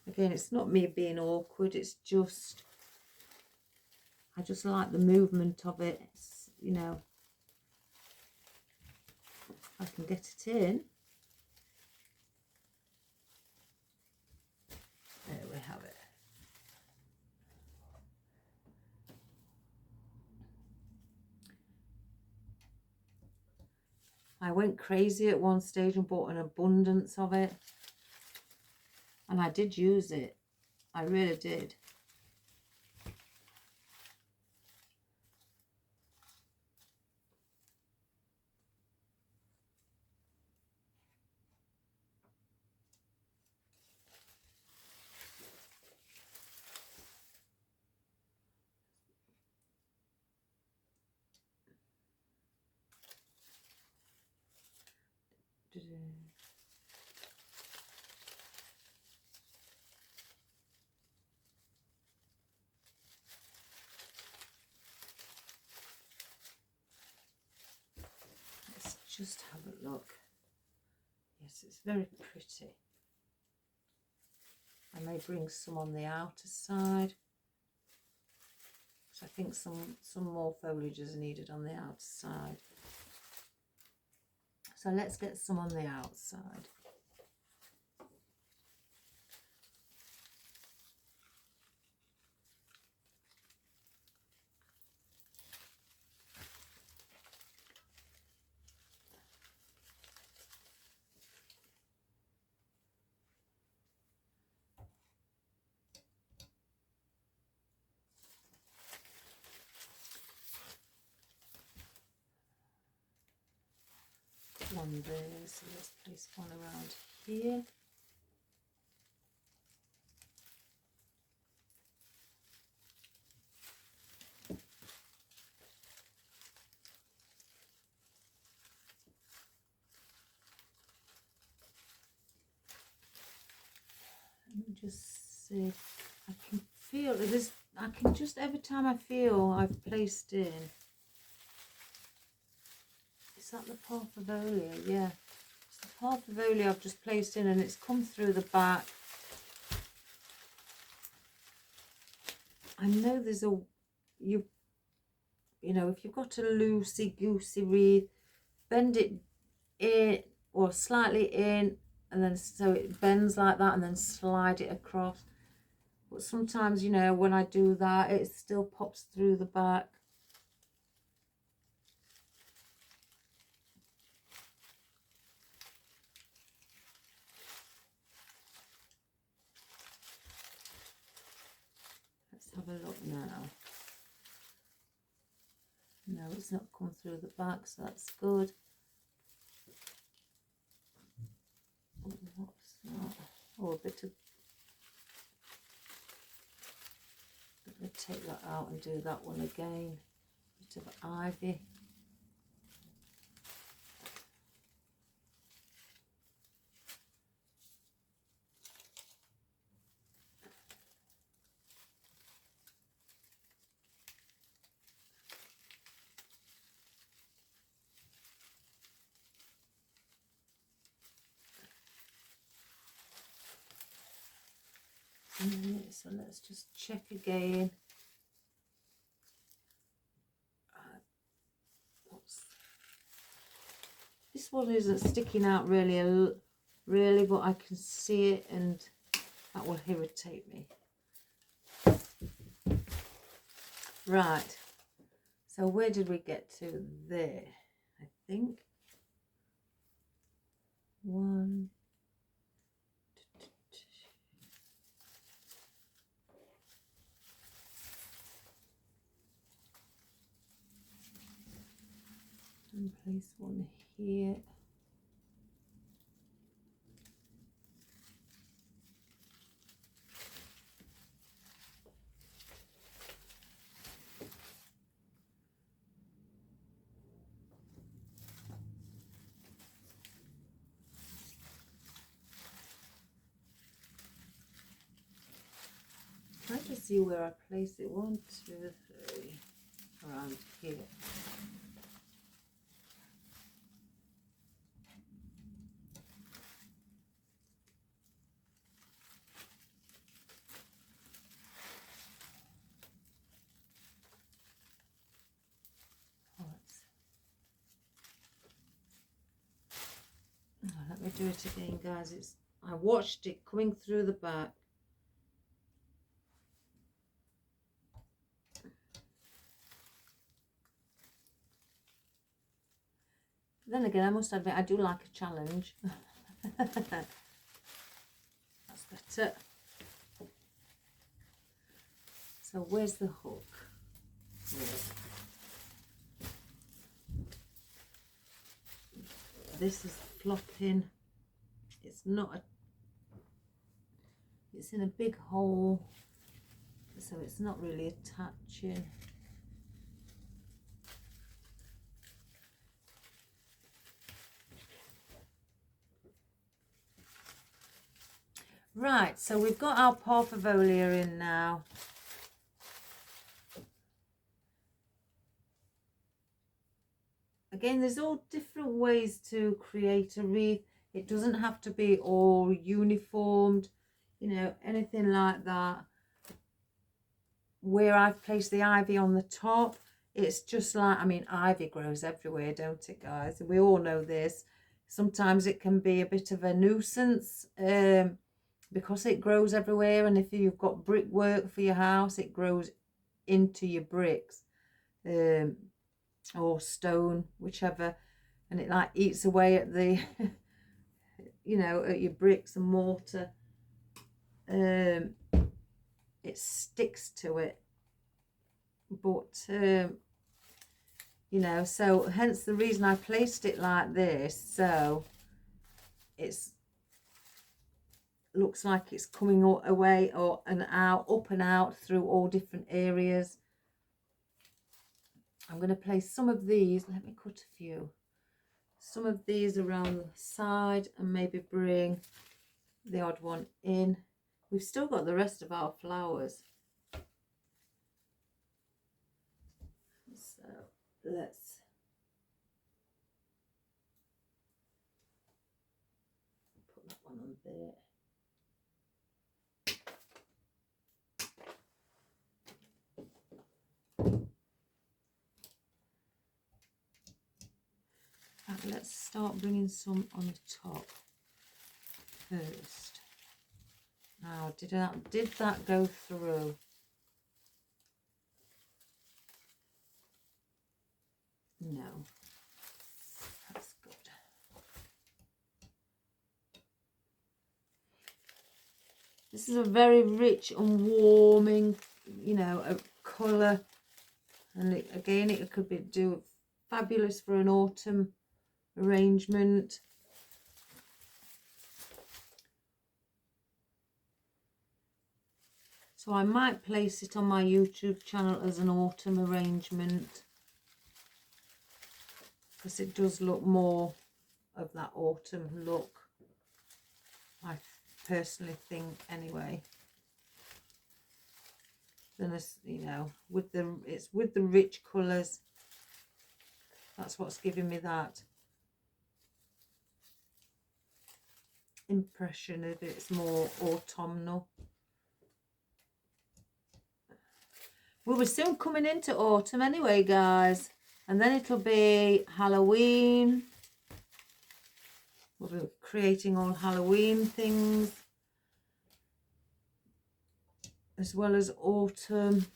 Again, it's not me being awkward. It's just, I just like the movement of it. It's, you know, I can get it in. There we have it. I went crazy at one stage and bought an abundance of it. And I did use it. I really did. Let's just have a look. Yes, it's very pretty. I may bring some on the outer side. So I think some more foliage is needed on the outside. So let's get some on the outside. One there, so let's place one around here. Let me just see. I can feel it is. I can just every time I feel I've placed in. Is that the Parfavolia? Yeah, it's the Parfavolia I've just placed in, and it's come through the back. I know there's a you know, if you've got a loosey goosey wreath, bend it in or slightly in, and then so it bends like that, and then slide it across. But sometimes, you know, when I do that, it still pops through the back. Let's have a look now. No, it's not come through the back, so that's good. Oh, what's that? Oh, a bit of... Let me take that out and do that one again. Bit of ivy. So let's just check again. This one isn't sticking out really, but I can see it, and that will irritate me. Right. So where did we get to there? I think. One. And place one here. Try to see where I place it. 1, 2, 3, around here. Let me do it again, guys. I watched it coming through the back. Then again, I must admit, I do like a challenge. That's better. So where's the hook? This is flopping. It's not a... It's in a big hole, so it's not really attaching. Right, so we've got our Parfavolia in now. Again, there's all different ways to create a wreath. It doesn't have to be all uniformed, you know, anything like that. where I've placed the ivy on the top, it's just like, I mean, ivy grows everywhere, don't it, guys? We all know this. Sometimes it can be a bit of a nuisance because it grows everywhere, and if you've got brickwork for your house, it grows into your bricks or stone, whichever, and it like eats away at the you know, at your bricks and mortar. It sticks to it, but you know, so hence the reason I placed it like this, so it's looks like it's coming all away or and out, up and out through all different areas. I'm going to place some of these, let me cut a few, some of these around the side, and maybe bring the odd one in. We've still got the rest of our flowers, so let's put that one on there. Let's start bringing some on the top first. Now, did that go through? No. That's good. This is a very rich and warming, you know, a colour, and again, it could be fabulous for an autumn arrangement. So I might place it on my YouTube channel as an autumn arrangement, because it does look more of that autumn look, I personally think anyway. Then, as you know, it's with the rich colours, that's what's giving me that impression of it's more autumnal. Well, we're soon coming into autumn anyway, guys, and then it'll be Halloween. We'll be creating all Halloween things, as well as autumn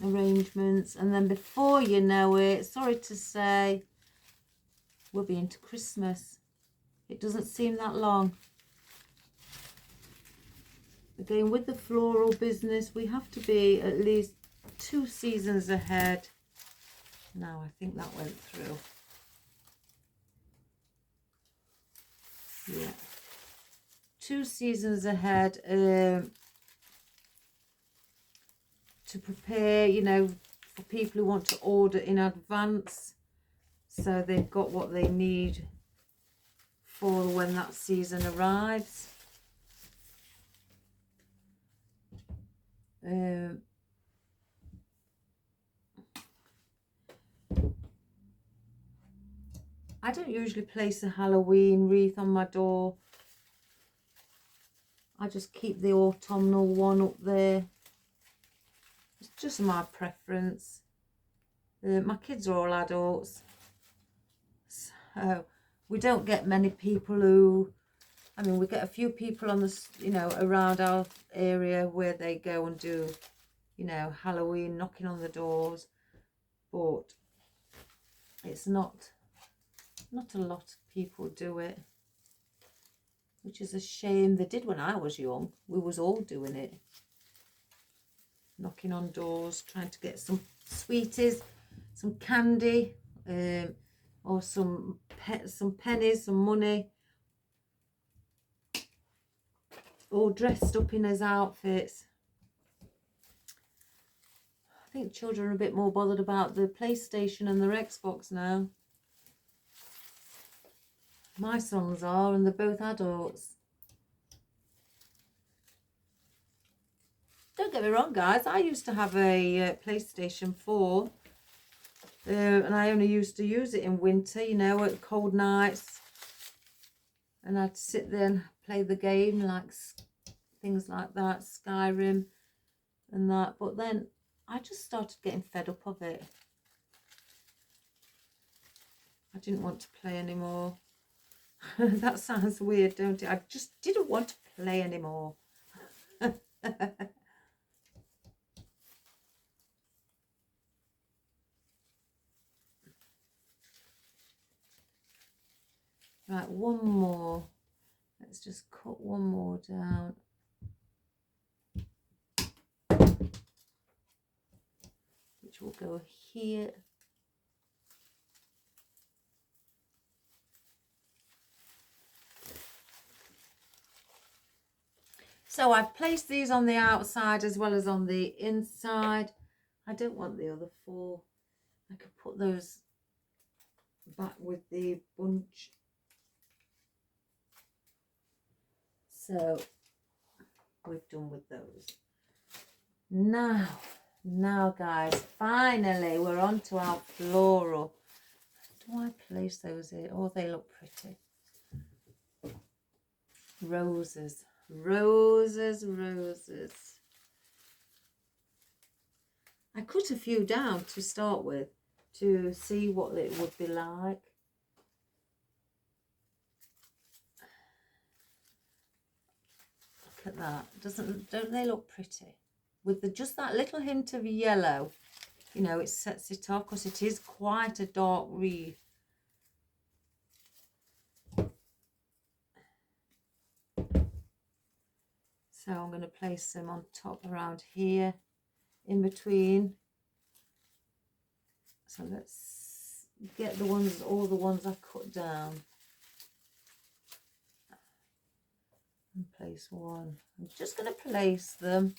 arrangements, and then before you know it, sorry to say, we'll be into Christmas. It doesn't seem that long. Again, with the floral business, we have to be at least 2 seasons ahead. Now, I think that went through. Yeah. 2 seasons ahead to prepare, you know, for people who want to order in advance, so they've got what they need for when that season arrives. I don't usually place a Halloween wreath on my door. I just keep the autumnal one up there. It's just my preference. My kids are all adults, so we don't get many people who, I mean, we get a few people on the, you know, around our area where they go and do, you know, Halloween, knocking on the doors, but it's not a lot of people do it, which is a shame. They did when I was young. We was all doing it, knocking on doors, trying to get some sweeties, some candy, or some pennies, some money, all dressed up in his outfits. I think children are a bit more bothered about the PlayStation and their Xbox now. My sons are, and they're both adults. Don't get me wrong, guys. I used to have a PlayStation 4. And I only used to use it in winter, you know, at cold nights. And I'd sit there and play the game, like things like that, Skyrim and that. But then I just started getting fed up of it. I didn't want to play anymore. That sounds weird, don't it? I just didn't want to play anymore. Right, one more. Let's just cut one more down. Which will go here. So I've placed these on the outside as well as on the inside. I don't want the other four. I could put those back with the bunch. So we've done with those. Now guys, finally we're on to our floral. Do I place those here? Oh, they look pretty. Roses, roses, roses. I cut a few down to start with to see what it would be like. Look at that. Don't they look pretty? With just that little hint of yellow, you know, it sets it off because it is quite a dark wreath. So I'm going to place them on top around here, in between. So let's get the ones, all the ones I cut down. And place one. I'm just going to place them.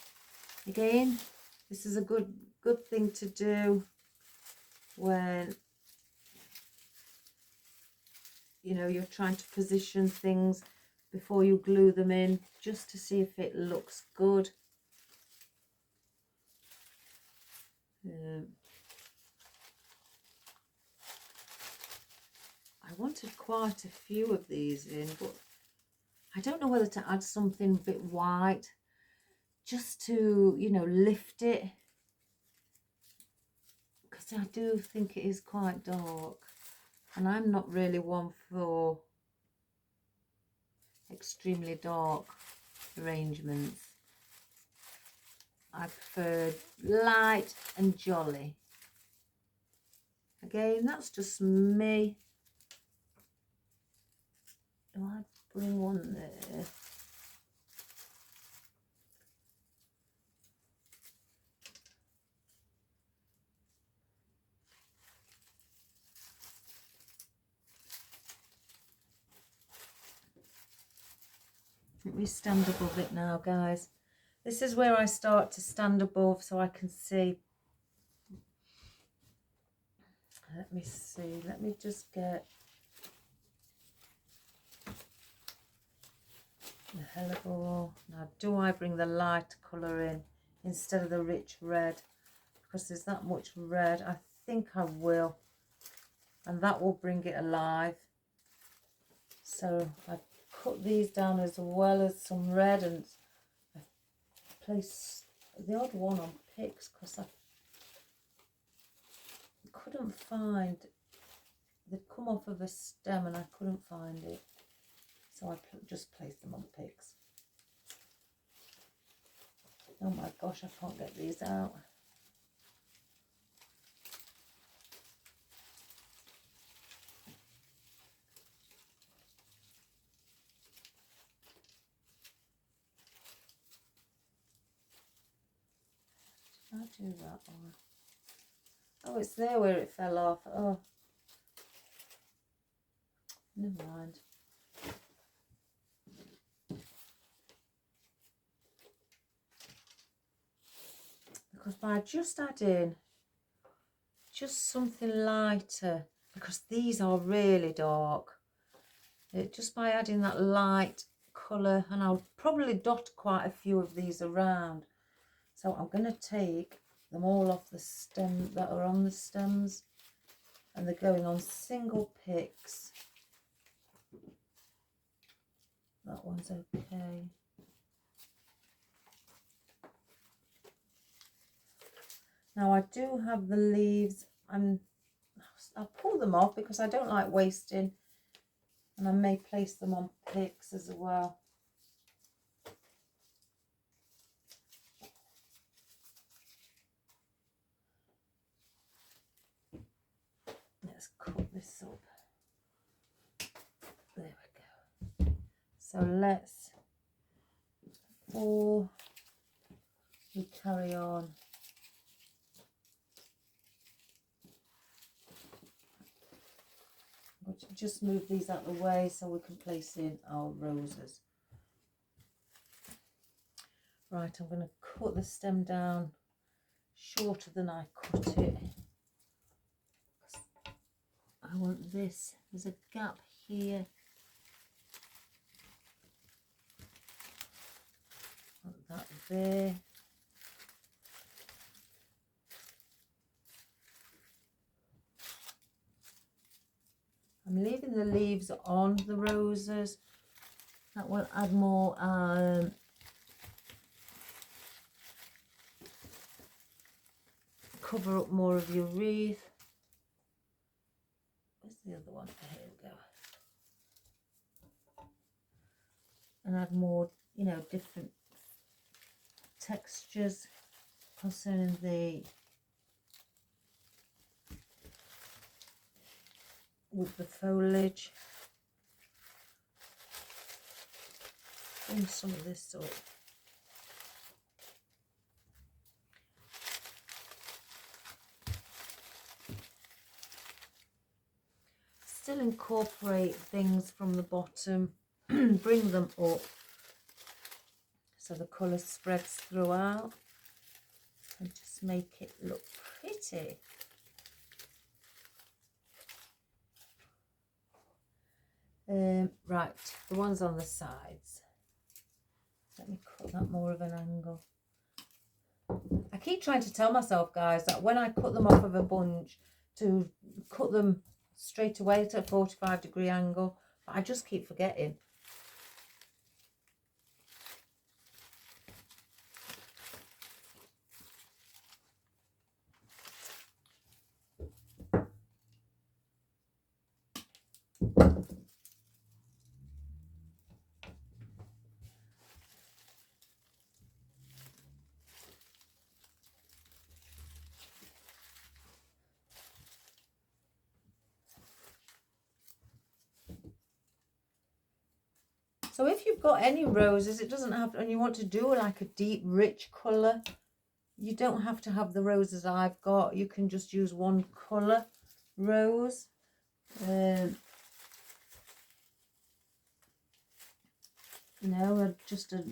Again, this is a good thing to do when, you know, you're trying to position things before you glue them in, just to see if it looks good. I wanted quite a few of these in, but I don't know whether to add something a bit white just to, you know, lift it, because I do think it is quite dark and I'm not really one for extremely dark arrangements. I prefer light and jolly. Again, that's just me. Do I bring one there? Let me stand above it now, guys. This is where I start to stand above so I can see. Let me see. Let me just get the Hellebore. Now, do I bring the light colour in instead of the rich red? Because there's that much red. I think I will. And that will bring it alive. So I've cut these down as well as some red, and I've placed the odd one on picks because I couldn't find, they'd come off of a stem and I couldn't find it. So I just placed them on picks. Oh my gosh, I can't get these out. I'll do that one. Oh, it's there where it fell off. Oh, never mind. Because by just adding just something lighter, because these are really dark, just by adding that light colour, and I'll probably dot quite a few of these around. So I'm going to take them all off the stem that are on the stems, and they're going on single picks. That one's okay. do have the leaves, and I'll pull them off because I don't like wasting, and I may place them on picks as well. Let's cut this up. There we go. So let's, before we carry on, I'm going to just move these out of the way so we can place in our roses. Right, I'm going to cut the stem down shorter than I cut it. I want this, there's a gap here. Want that there. I'm leaving the leaves on the roses. That will add more cover up more of your wreath. Where's the other one? Here we go. And add more, you know, different textures concerning with the foliage. Bring some of this up. Still incorporate things from the bottom, bring them up so the colour spreads throughout and just make it look pretty. Right, the ones on the sides. Let me cut that more of an angle. I keep trying to tell myself, guys, that when I cut them off of a bunch, to cut them straight away to a 45-degree angle, but I just keep forgetting. So if you've got any roses, it doesn't have, and you want to do like a deep, rich colour, you don't have to have the roses I've got. You can just use one colour rose. You know, just a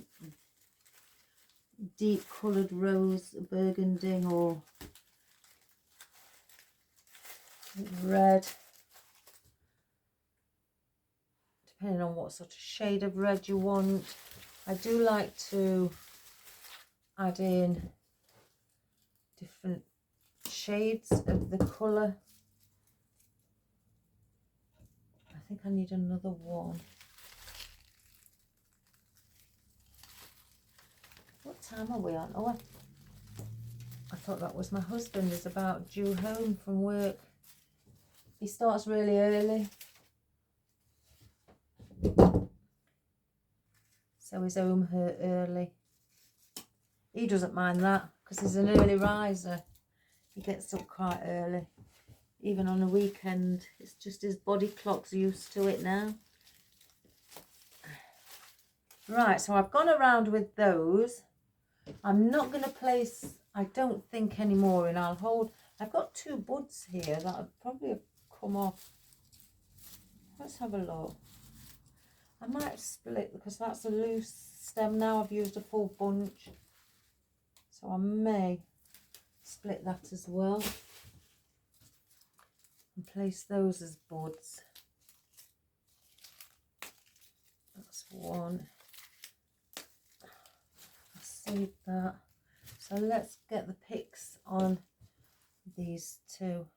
deep coloured rose, burgundy or red, depending on what sort of shade of red you want. I do like to add in different shades of the colour. I think I need another one. What time are we on? Oh, I thought that was my husband. He's about due home from work. He starts really early. So he's home early. He doesn't mind that because he's an early riser. He gets up quite early. Even on a weekend. It's just his body clock's used to it now. Right, so I've gone around with those. I'm not going to place, I don't think, any more in. I'll hold, I've got two buds here that I'll probably have come off. Let's have a look. I might split because that's a loose stem now. I've used a full bunch. So I may split that as well. And place those as buds. That's one. I'll save that. So let's get the picks on these two.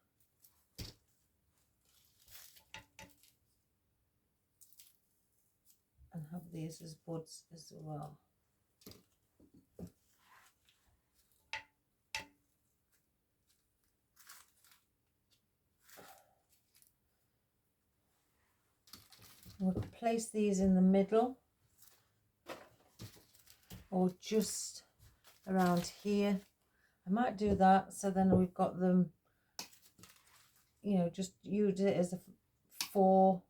And have these as buds as well. We'll place these in the middle or just around here. I might do that so then we've got them, you know, just use it as a 4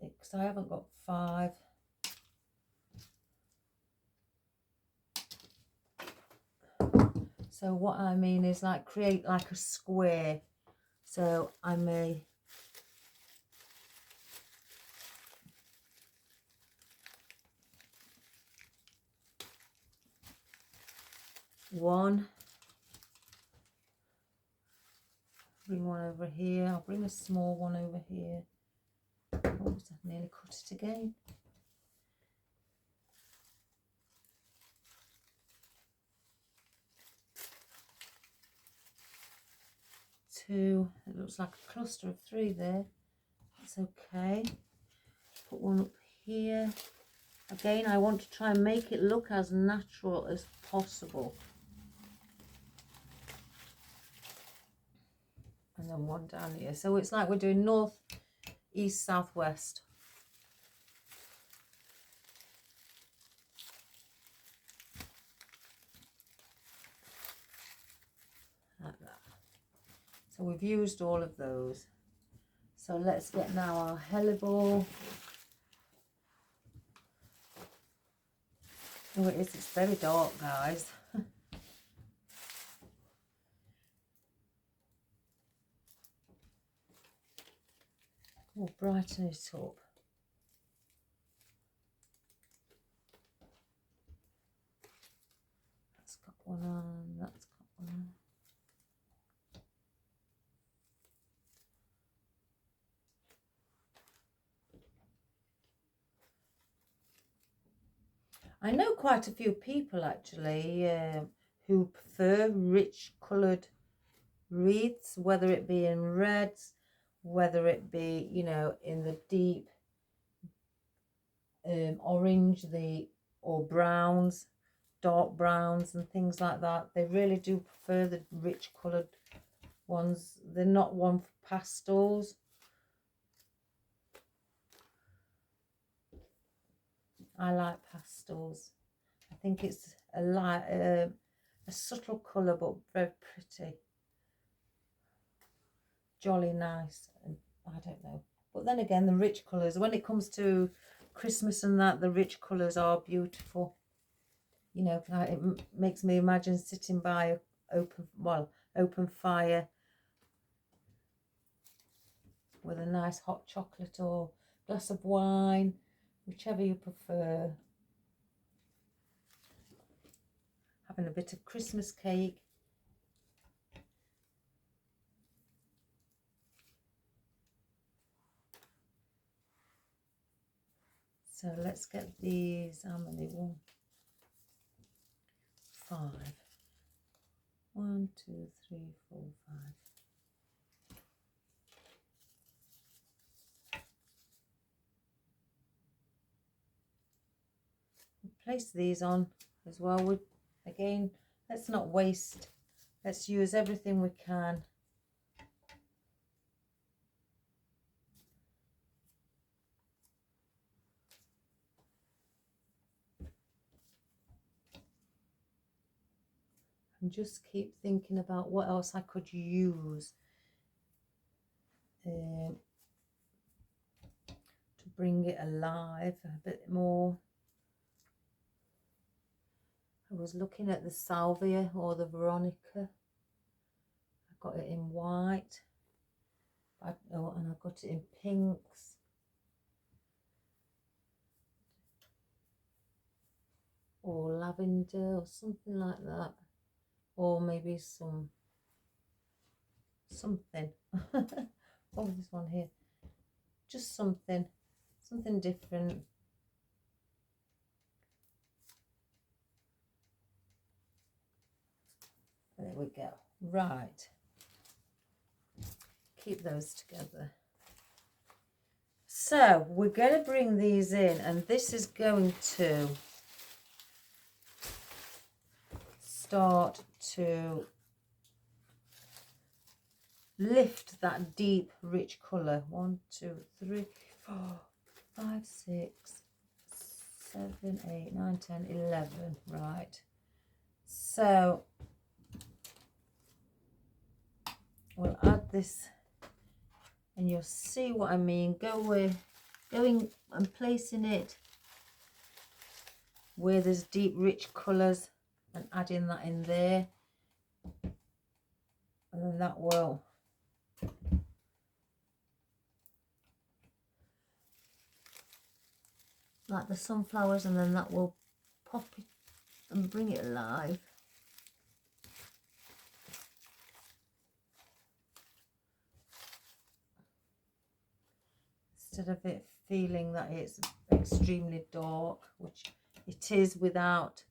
because I haven't got 5. So what I mean is like create like a square. So I may bring one over here. I'll bring a small one over here. Oh, I nearly cut it again. 2. It looks like a cluster of 3 there. That's okay. Put one up here. Again, I want to try and make it look as natural as possible. And then one down here. So it's like we're doing north, east, south, west. Like that. So we've used all of those. So let's get now our Hellebore. Oh, it is. It's very dark, guys. We'll brighten it up. That's got one on. That's got one on. I know quite a few people actually who prefer rich coloured wreaths, whether it be in reds, whether it be, you know, in the deep orange, or browns, dark browns and things like that. They really do prefer the rich coloured ones. They're not one for pastels. I like pastels. I think it's a subtle colour but very pretty. Jolly nice. And I don't know. But then again, the rich colours, when it comes to Christmas and that, the rich colours are beautiful. You know, it makes me imagine sitting by open fire with a nice hot chocolate or glass of wine, whichever you prefer. Having a bit of Christmas cake. So let's get these, how many? 1, 5. 1, 2, 3, 4, 5. Place these on as well. Again, let's not waste. Let's use everything we can. And just keep thinking about what else I could use to bring it alive a bit more. I was looking at the salvia or the Veronica. I got it in white. And I got it in pinks. Or lavender or something like that. Or maybe something. Oh, this one here. Just something different. There we go. Right. Keep those together. So we're going to bring these in, and this is going to start to lift that deep, rich colour. 1, 2, 3, 4, 5, 6, 7, 8, 9, 10, 11. Right. So we'll add this and you'll see what I mean. Going and placing it where there's deep, rich colours and adding that in there. And then that will like the sunflowers, and then that will pop it and bring it alive. Instead of it feeling that it's extremely dark, which it is without,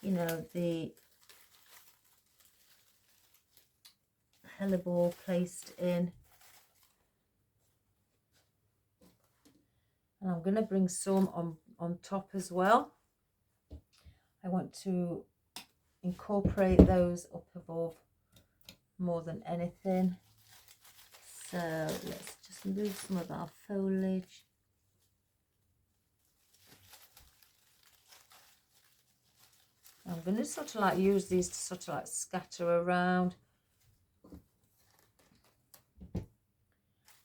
you know, the Hellebore placed in. And I'm going to bring some on top as well. I want to incorporate those up above more than anything. So let's just move some of our foliage. I'm going to sort of like use these to sort of like scatter around.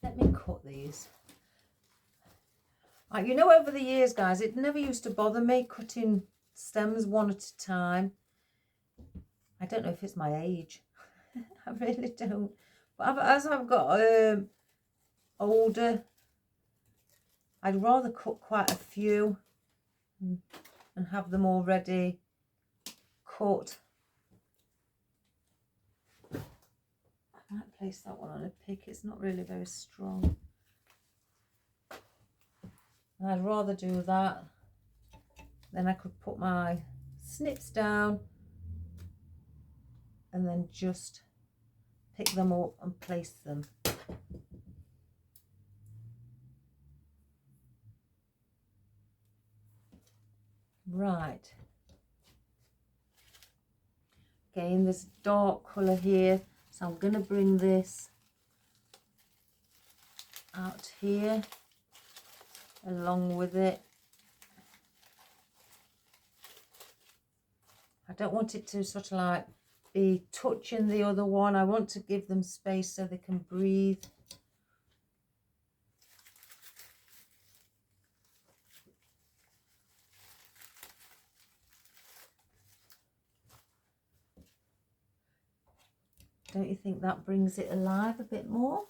Let me cut these. You know, over the years, guys, it never used to bother me cutting stems one at a time. I don't know if it's my age. I really don't. But as I've got older, I'd rather cut quite a few and have them already cut. I might place that one on a pick. It's not really very strong. And I'd rather do that. Then I could put my snips down and then just pick them up and place them. Right. Again, there's dark colour here, so I'm going to bring this out here along with it. I don't want it to sort of like be touching the other one. I want to give them space so they can breathe. Don't you think that brings it alive a bit more?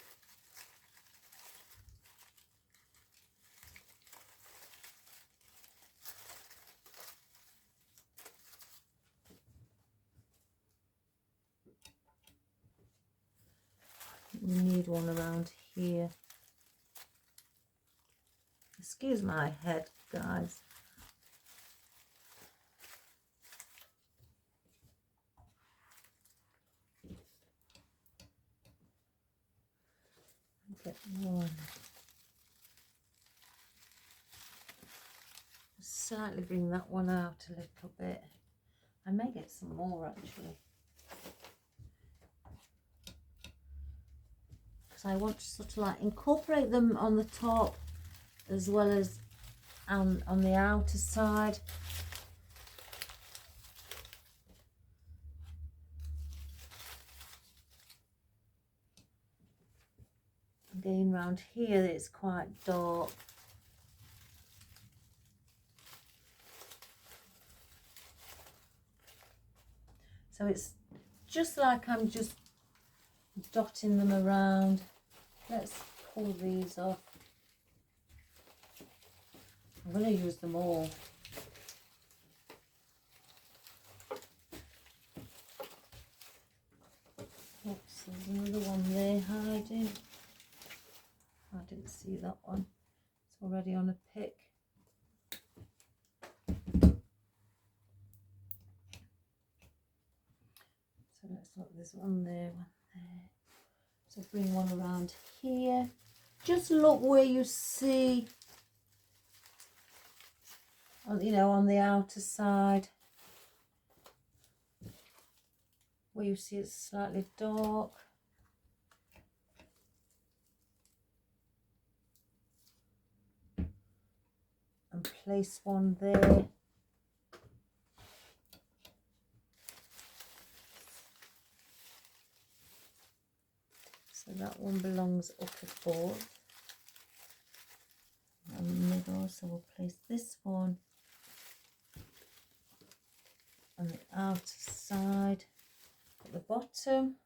We need one around here. Excuse my head, guys. Get one. Slightly bring that one out a little bit. I may get some more actually, because I want to sort of like incorporate them on the top as well as on the outer side. Again, round here it's quite dark. So it's just like I'm just dotting them around. Let's pull these off. I'm going to use them all. Oops, there's another one there hiding. I didn't see that one. It's already on a pick. So let's look, there's one there, one there. So bring one around here. Just look where you see, you know, on the outer side, where you see it's slightly dark. and place one there. So that one belongs up above and the middle, so we'll place this one on the outer side at the bottom.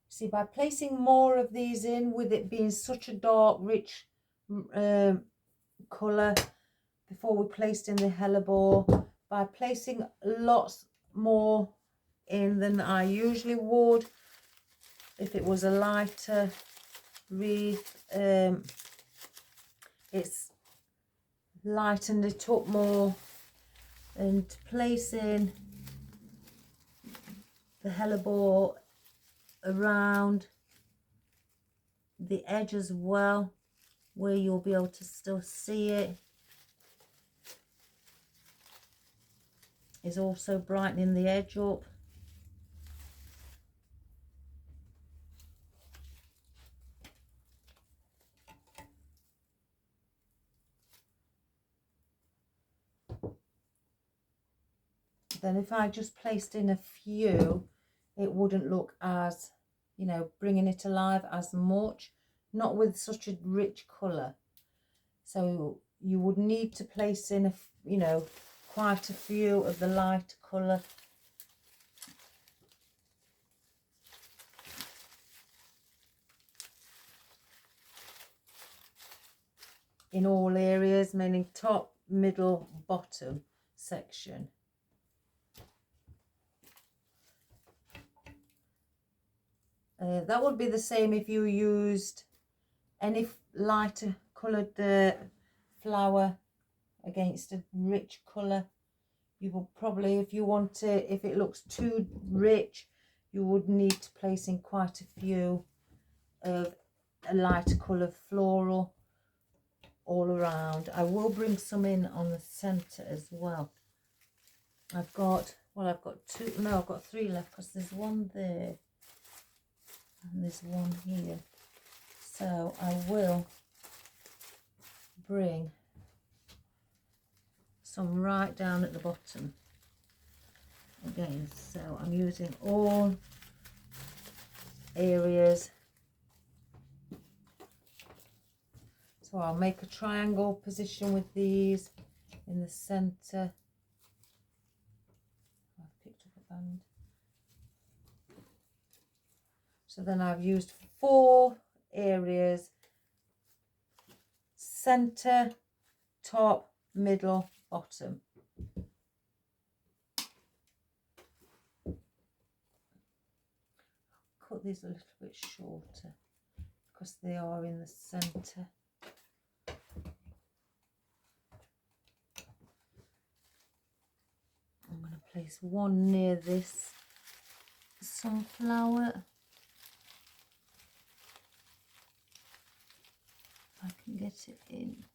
See, by placing more of these in, with it being such a dark, rich colour, before we placed in the Hellebore, by placing lots more in than I usually would, if it was a lighter wreath, it's lightened it up more. And placing the Hellebore around the edge as well, where you'll be able to still see it, is also brightening the edge up. Then if I just placed in a few, it wouldn't look as, you know, bringing it alive as much, not with such a rich colour. So you would need to place in, you know, quite a few of the light colour. In all areas, meaning top, middle, bottom section. That would be the same if you used any lighter coloured flower against a rich colour. You will probably, if you want it, if it looks too rich, you would need to place in quite a few of a lighter colour floral all around. I will bring some in on the centre as well. I've got two, no, I've got three left, because there's one there and there's one here. So I will bring some right down at the bottom again. So I'm using all areas. So I'll make a triangle position with these in the centre. I've picked up a band. So then I've used 4 areas: centre, top, middle, bottom. I'll cut these a little bit shorter because they are in the centre. I'm going to place one near this sunflower. I can get it in.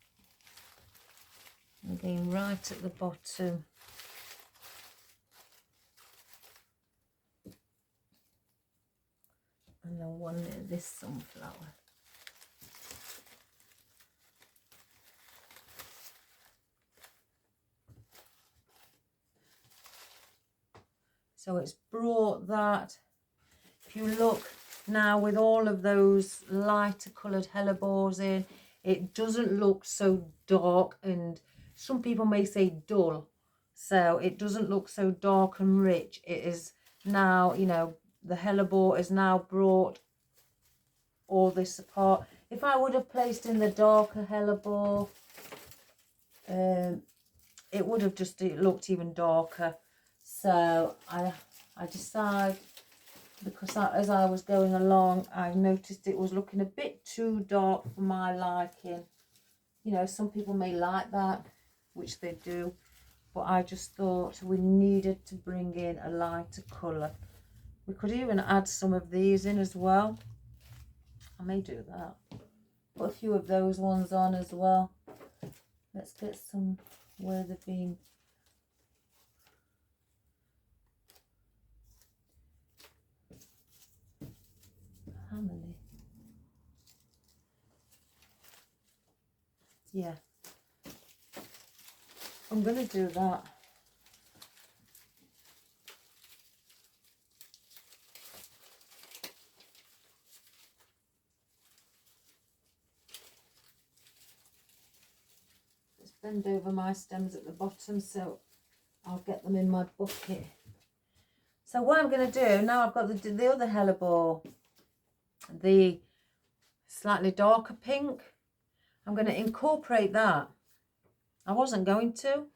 Again, right at the bottom. And then one near this sunflower. So it's brought that. If you look now with all of those lighter coloured hellebores in, it doesn't look so dark, and some people may say dull. So it doesn't look so dark and rich. It is now, you know, the Hellebore has now brought all this apart. If I would have placed in the darker Hellebore, it would have just looked even darker. So I decided, because as I was going along, I noticed it was looking a bit too dark for my liking. You know, some people may like that, which they do, but I just thought we needed to bring in a lighter colour. We could even add some of these in as well. I may do that. Put a few of those ones on as well. Let's get some where they've been. How many? Yeah. I'm going to do that. Just bend over my stems at the bottom so I'll get them in my bucket. So what I'm going to do, now I've got the other Hellebore, the slightly darker pink, I'm going to incorporate that. I wasn't going to,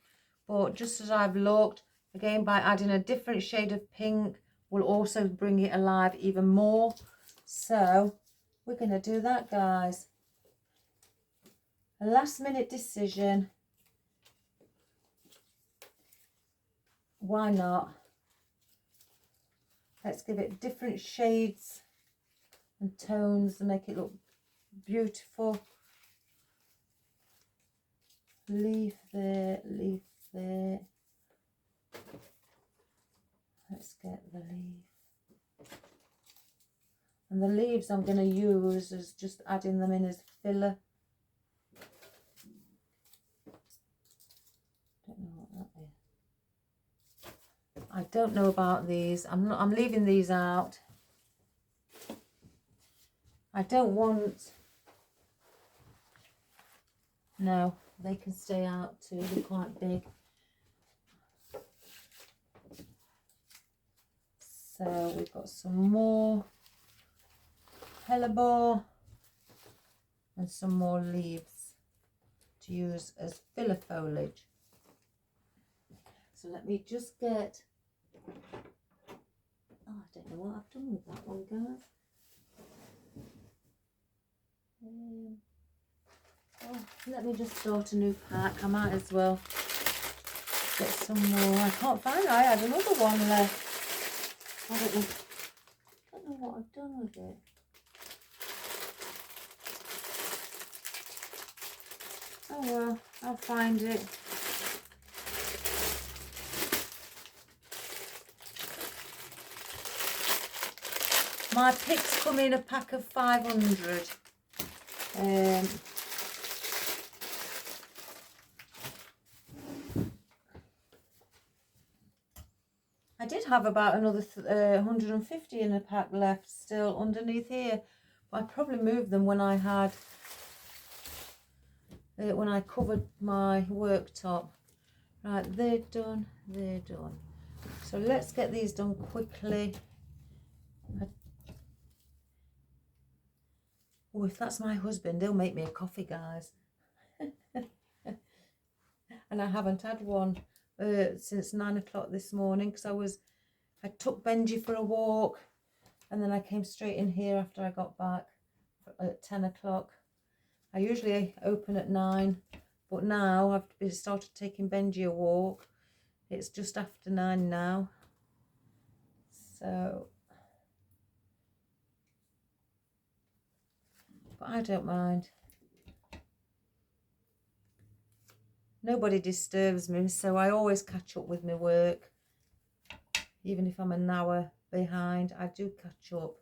but just as I've looked, again, by adding a different shade of pink will also bring it alive even more. So we're going to do that, guys. A last minute decision. Why not? Let's give it different shades and tones to make it look beautiful. Leaf there, leaf there. Let's get the leaf. And the leaves I'm going to use as just adding them in as filler. Don't know what that is. I don't know about these. I'm leaving these out. I don't want. No, they can stay out too. They're quite big. So we've got some more Hellebore and some more leaves to use as filler foliage. So let me just get, oh, I don't know what I've done with that one, guys. Oh, let me just start a new pack. I might as well get some more. I can't find it. I had another one left. I don't know what I've done with it. Oh well, I'll find it. My picks come in a pack of 500. I did have about another 150 in a pack left still underneath here, but I probably moved them when I had when I covered my worktop. Right, they're done, they're done. So let's get these done quickly. Oh, if that's my husband, he'll make me a coffee, guys. And I haven't had one since 9 o'clock this morning because I took Benji for a walk and then I came straight in here after I got back at 10 o'clock. I usually open at 9, but now I've started taking Benji a walk. It's just after 9 now. So, but I don't mind. Nobody disturbs me, so I always catch up with my work. Even if I'm an hour behind, I do catch up.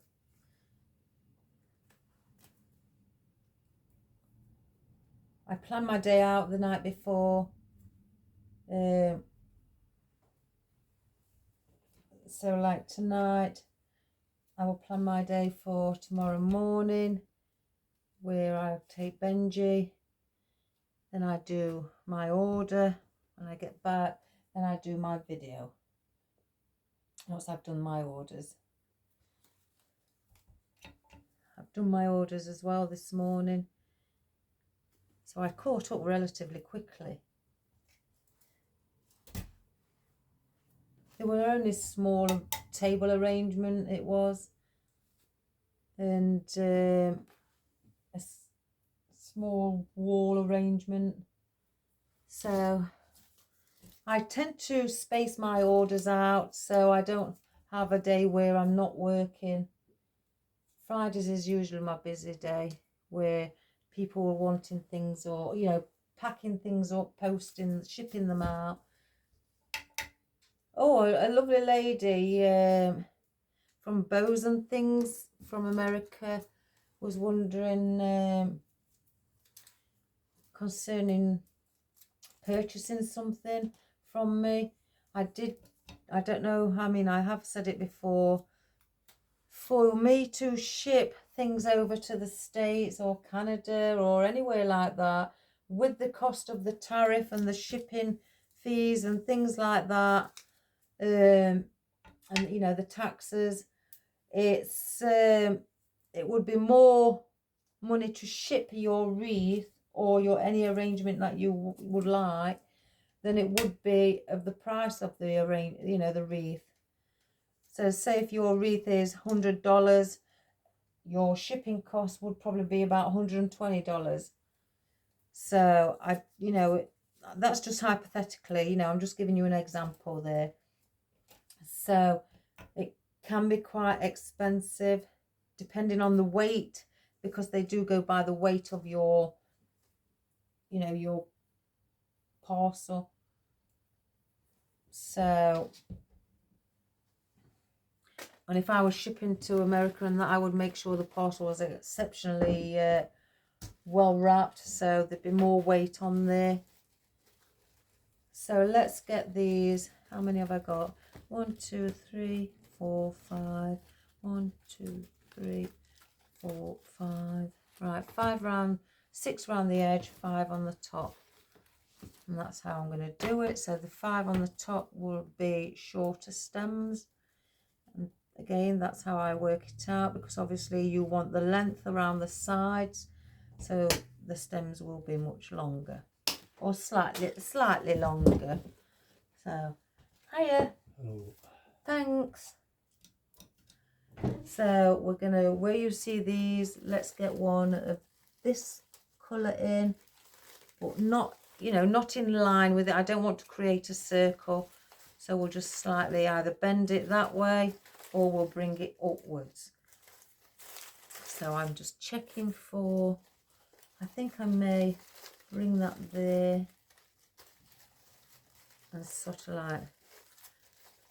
I plan my day out the night before. So like tonight, I will plan my day for tomorrow morning, where I take Benji. Then I do my order when I get back. Then I do my video. Once I've done my orders. I've done my orders as well this morning. So I caught up relatively quickly. They were only small table arrangement it was. And a small wall arrangement. So I tend to space my orders out so I don't have a day where I'm not working. Fridays is usually my busy day where people are wanting things, or you know, packing things up, posting, shipping them out. Oh, a lovely lady from Bows and Things from America was wondering concerning purchasing something from me. I don't know, I mean, I have said it before, for me to ship things over to the States or Canada or anywhere like that, with the cost of the tariff and the shipping fees and things like that, and you know, the taxes, it would be more money to ship your wreath or your any arrangement that you would like than it would be of the price of the the wreath. So say if your wreath is $100, your shipping cost would probably be about $120. So that's just hypothetically, I'm just giving you an example there. So it can be quite expensive depending on the weight, because they do go by the weight of your parcel. So, and if I was shipping to America and that, I would make sure the parcel was exceptionally well wrapped, so there'd be more weight on there. So let's get these. How many have I got? 1, 2, 3, 4, 5. 1, 2, 3, 4, 5. Right, 5 round, 6 round the edge, 5 on the top. And that's how I'm going to do it. So the 5 on the top will be shorter stems. And again, that's how I work it out, because obviously you want the length around the sides, so the stems will be much longer, or slightly longer. So, hiya. Hello. Thanks. So we're gonna, where you see these, let's get one of this colour in, but not, not in line with it. I don't want to create a circle, so we'll just slightly either bend it that way or we'll bring it upwards. So I'm just checking for, I think I may bring that there and sort of like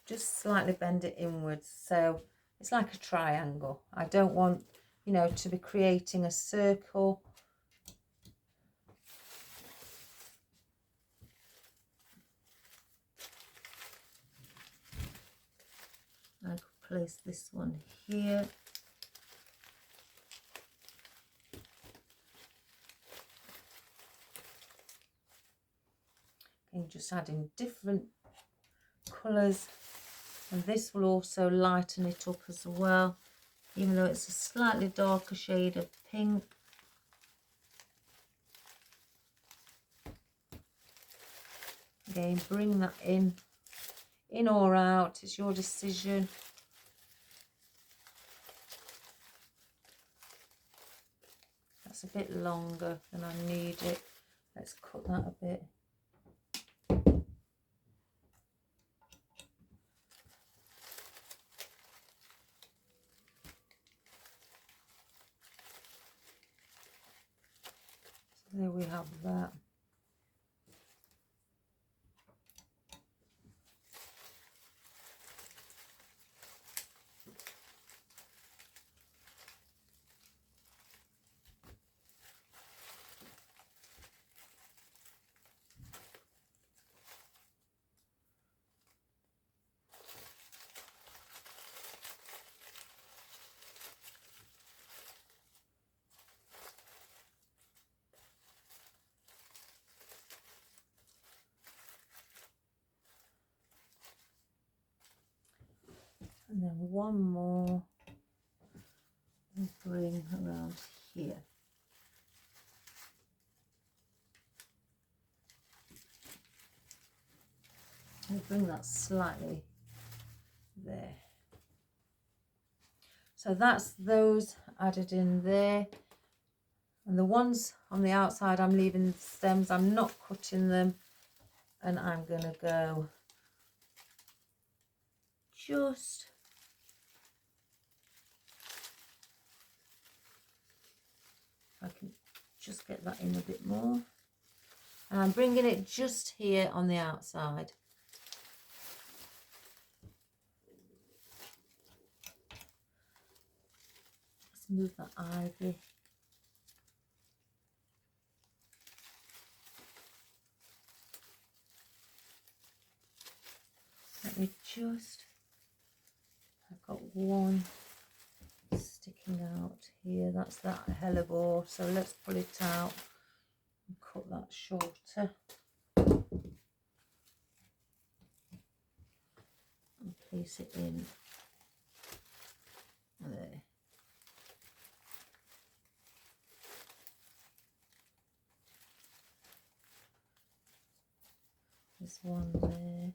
just slightly bend it inwards, so it's like a triangle. I don't want, to be creating a circle. I could place this one here. And just adding different colours, and this will also lighten it up as well, even though it's a slightly darker shade of pink. Again, bring that in or out, it's your decision. That's a bit longer than I need it. Let's cut that a bit. So there we have that. And then one more and bring around here. And bring that slightly there. So that's those added in there. And the ones on the outside, I'm leaving the stems, I'm not cutting them. And I'm going to go just I can just get that in a bit more. And I'm bringing it just here on the outside. Let's move that ivy. Let me just, I've got one sticking out here, that's that Hellebore, so let's pull it out and cut that shorter and place it in there. There's one there.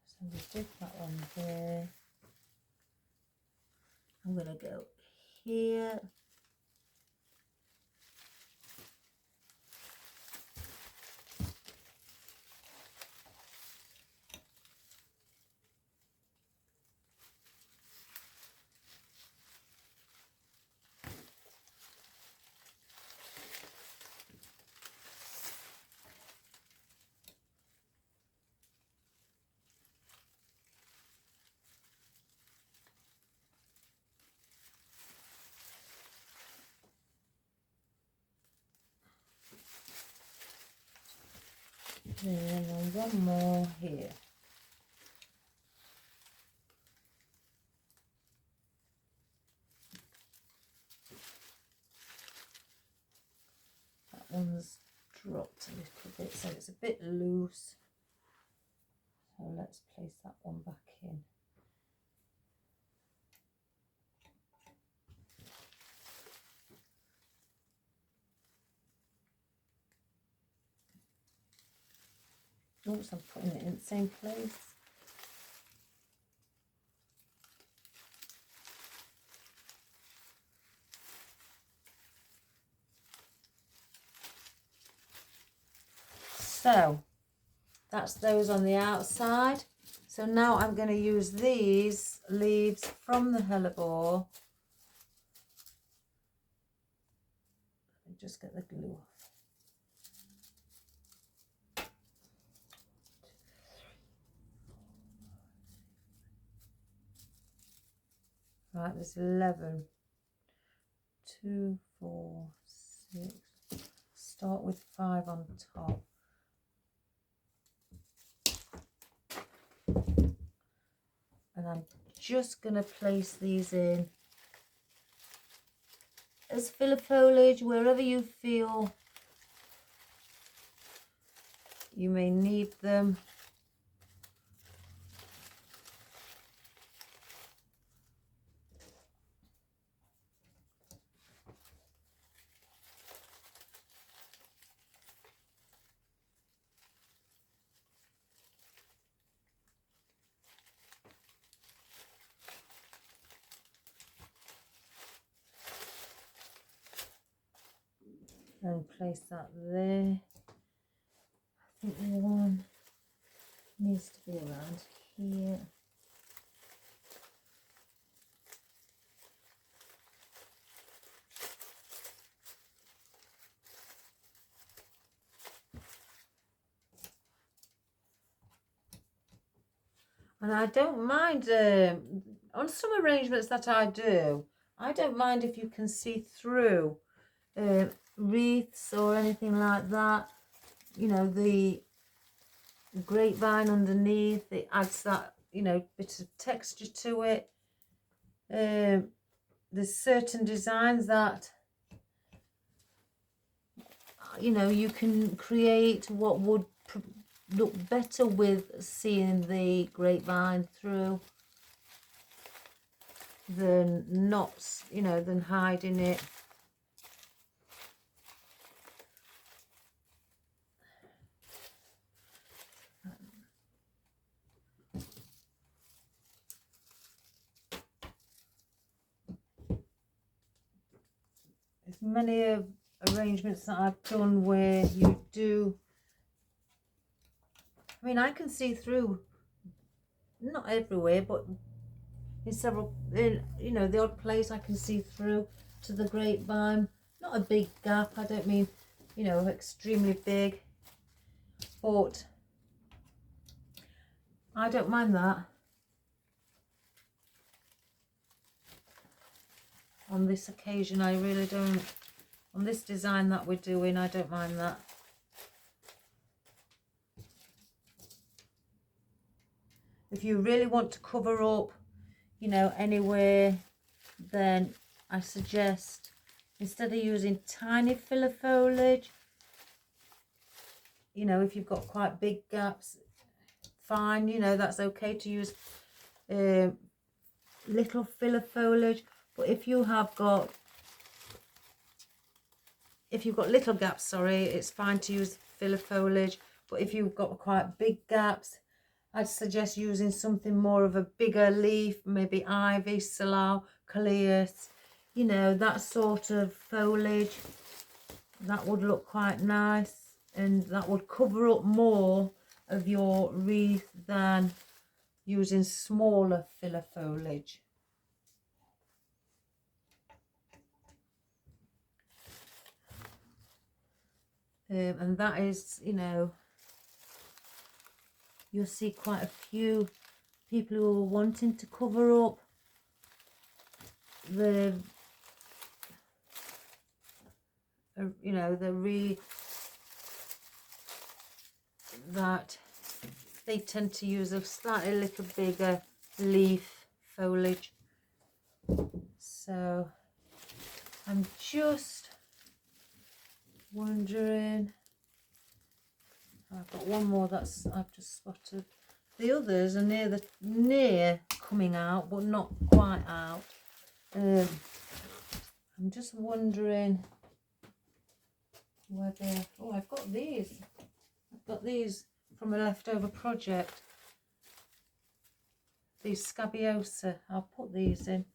So we did that one there. I'm going to go here. And then one more here. That one's dropped a little bit, so it's a bit loose. So let's place that one back in. Oops, I'm putting it in the same place. So that's those on the outside. So now I'm going to use these leaves from the Hellebore. Just get the glue off. Right, there's 11. 2, 4, 6. Start with 5 on top. And I'm just going to place these in as filler foliage wherever you feel you may need them. And place that there. I think the one needs to be around here. And I don't mind, on some arrangements that I do, I don't mind if you can see through wreaths or anything like that. You know, the grapevine underneath, it adds that, you know, bit of texture to it. There's certain designs that, you know, you can create what would look better with seeing the grapevine through than not, you know, than hiding it. There's many arrangements that I've done where you do I mean, I can see through, not everywhere, but in several, you know, the odd place I can see through to the grapevine. Not a big gap, I don't mean, you know, extremely big, but I don't mind that. On this occasion, I really don't. On this design that we're doing, I don't mind that. If you really want to cover up, you know, anywhere, then I suggest, instead of using tiny filler foliage, you know, if you've got quite big gaps, fine, you know, that's okay to use little filler foliage. But if you've got little gaps, sorry, it's fine to use filler foliage. But if you've got quite big gaps, I'd suggest using something more of a bigger leaf, maybe ivy, salal, coleus, you know, that sort of foliage. That would look quite nice, and that would cover up more of your wreath than using smaller filler foliage. And that is, you know, you'll see quite a few people who are wanting to cover up the, you know, the wreath, that they tend to use a slightly little bigger leaf foliage. So I'm just wondering, I've got one more that's I've just spotted. The others are near coming out, but not quite out. I'm just wondering whether, oh, I've got these from a leftover project, these Scabiosa. I'll put these in.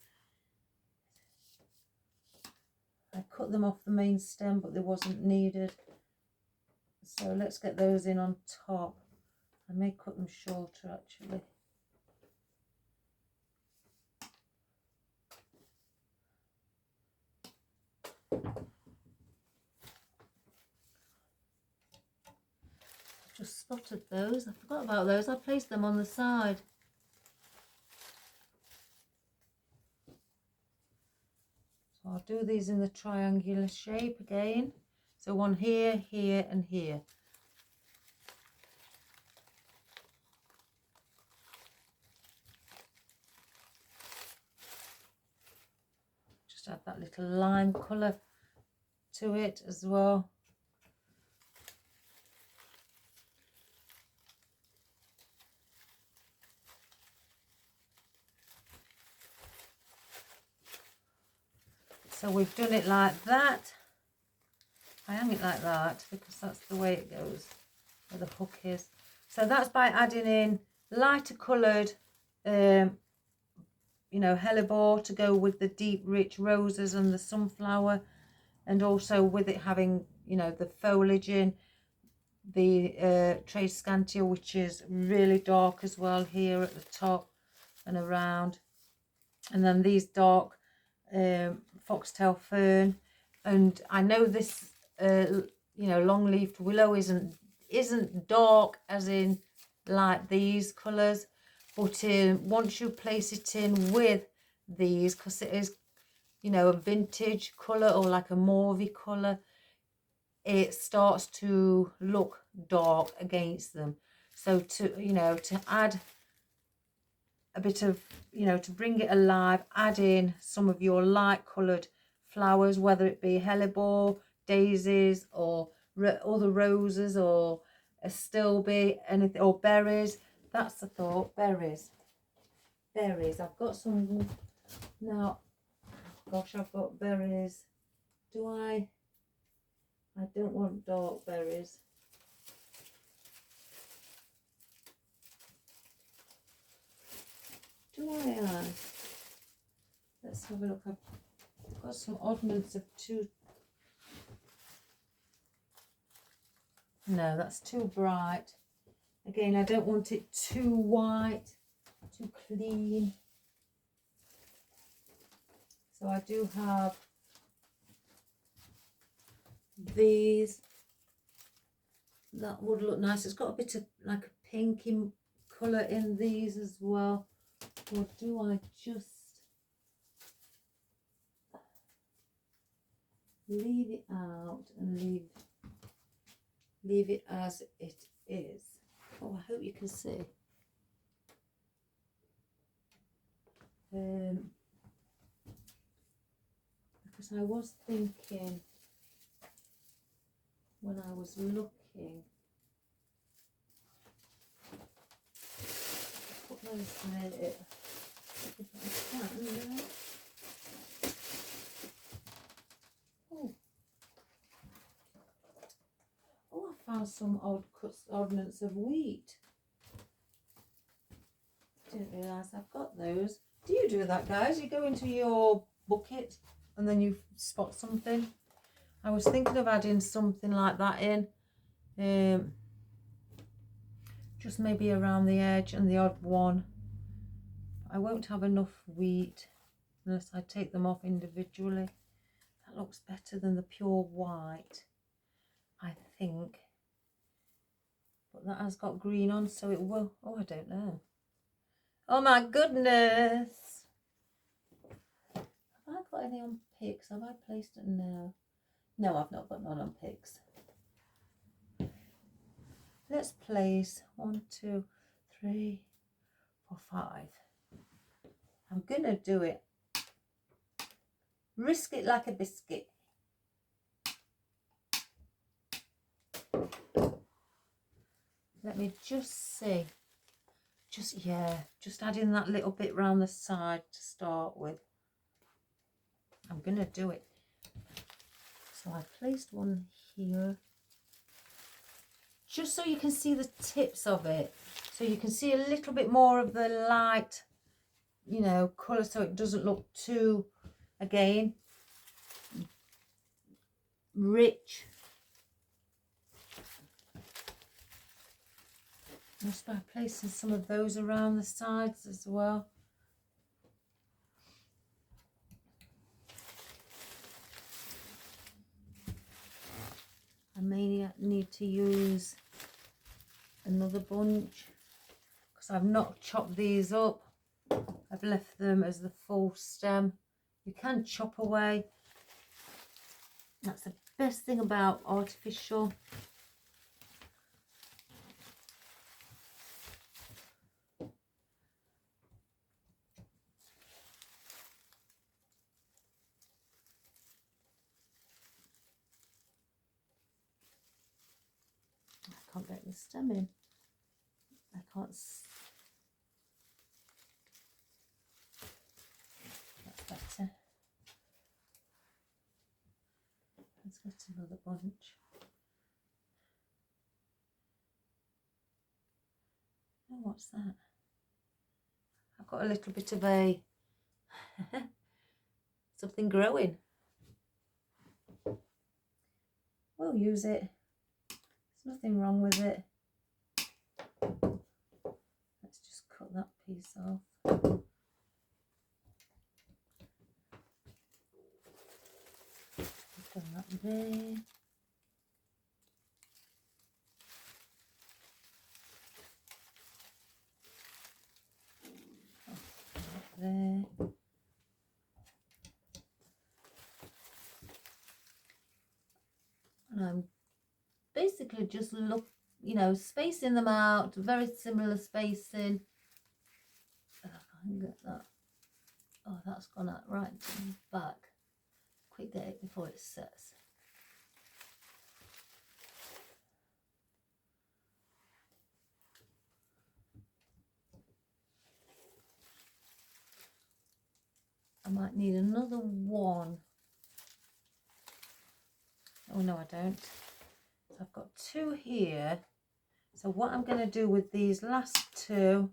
I cut them off the main stem, but they wasn't needed, so let's get those in on top. I may cut them shorter actually. I've just spotted those. I forgot about those. I placed them on the side. So I'll do these in the triangular shape again. So one here, here and here. Just add that little lime colour to it as well. So we've done it like that. I hang it like that because that's the way it goes, where the hook is. So that's by adding in lighter coloured, you know, Hellebore to go with the deep rich roses and the sunflower, and also with it having, you know, the foliage in, the Tradescantia, which is really dark as well here at the top and around, and then these dark Foxtail fern. And I know this you know, long-leafed willow isn't dark as in like these colours, but once you place it in with these, because it is, you know, a vintage colour or like a mauvey colour, it starts to look dark against them. So to, you know, to add a bit of, you know, to bring it alive, add in some of your light coloured flowers, whether it be Hellebore, daisies, or other roses, or a stilby, anything, or berries. That's the thought. Berries. I've got some now. Gosh, I've got berries. Do I don't want dark berries. Do I? Let's have a look. I've got some oddments of two. No, that's too bright. Again, I don't want it too white, too clean. So I do have these. That would look nice. It's got a bit of like a pinky colour in these as well. Or do I just leave it out and leave it as it is? Oh, I hope you can see. Because I was thinking when I was looking, put those there if I can. There. Oh, I found some odd oddments of wheat. Didn't realise I've got those. Do you do that, guys? You go into your bucket and then you spot something. I was thinking of adding something like that in, just maybe around the edge and the odd one. I won't have enough wheat unless I take them off individually. That looks better than the pure white, I think. But that has got green on, so it will. Oh, I don't know. Oh my goodness! Have I got any on picks? Have I placed it? No. No, I've not got none on picks. Let's place 1, 2, 3, 4, 5. I'm gonna do it. Risk it like a biscuit. Let me just see. Just adding that little bit round the side to start with. I'm gonna do it. So I placed one here, just so you can see the tips of it. So you can see a little bit more of the light, you know, colour, so it doesn't look too, again, rich. Just by placing some of those around the sides as well. I may need to use another bunch because I've not chopped these up. I've left them as the full stem. You can chop away. That's the best thing about artificial. I can't get the stem in. I can't. That's better. Let's get another bunch. Oh, what's that? I've got a little bit of a something growing. We'll use it. There's nothing wrong with it. Let's just cut that piece off. Put that there. There. And I'm basically just spacing them out, very similar spacing. Oh, I can get that. Oh, that's gone out right to the back. Quick get it before it sets. I might need another one. Oh no, I don't. So I've got 2 here. So what I'm going to do with these last 2,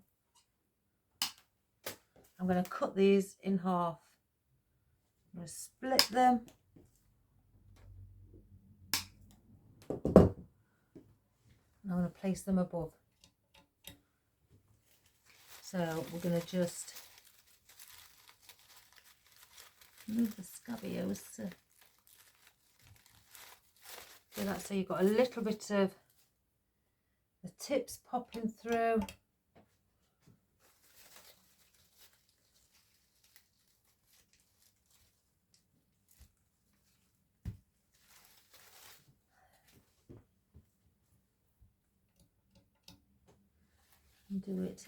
I'm going to cut these in half. I'm going to split them. And I'm going to place them above. So we're going to just move the Scabiosa. Do that so you've got a little bit of the tips popping through. And do it.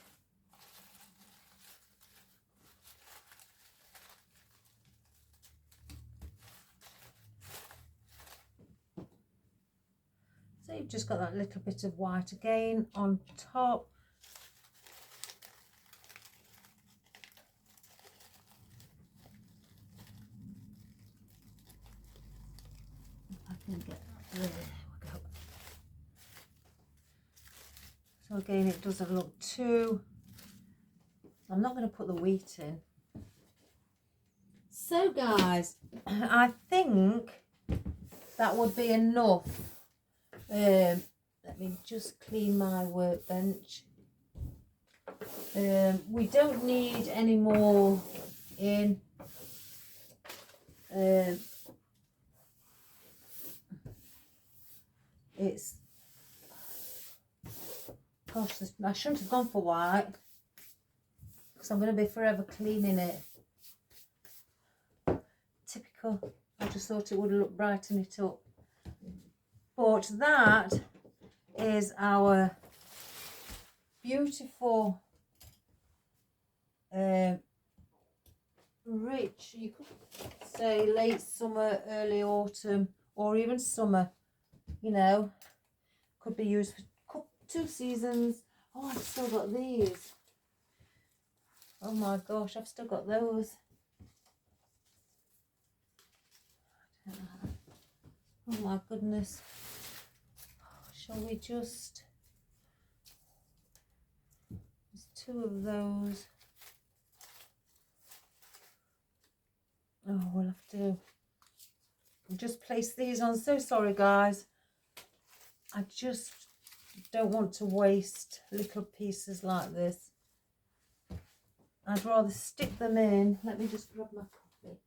So you've just got that little bit of white again on top. If I can get there we go. So again, it doesn't look too, I'm not going to put the wheat in. So guys, I think that would be enough. Let me just clean my workbench. We don't need any more in. It's, gosh, I shouldn't have gone for white because I'm going to be forever cleaning it. Typical. I just thought it would look brighten it up. But that is our beautiful, rich, you could say late summer, early autumn, or even summer, you know, could be used for 2 seasons. Oh, I've still got these. Oh my gosh, I've still got those. Oh my goodness. Shall we just, there's 2 of those. Oh, we'll have to just place these on. So sorry guys, I just don't want to waste little pieces like this. I'd rather stick them in. Let me just grab my coffee.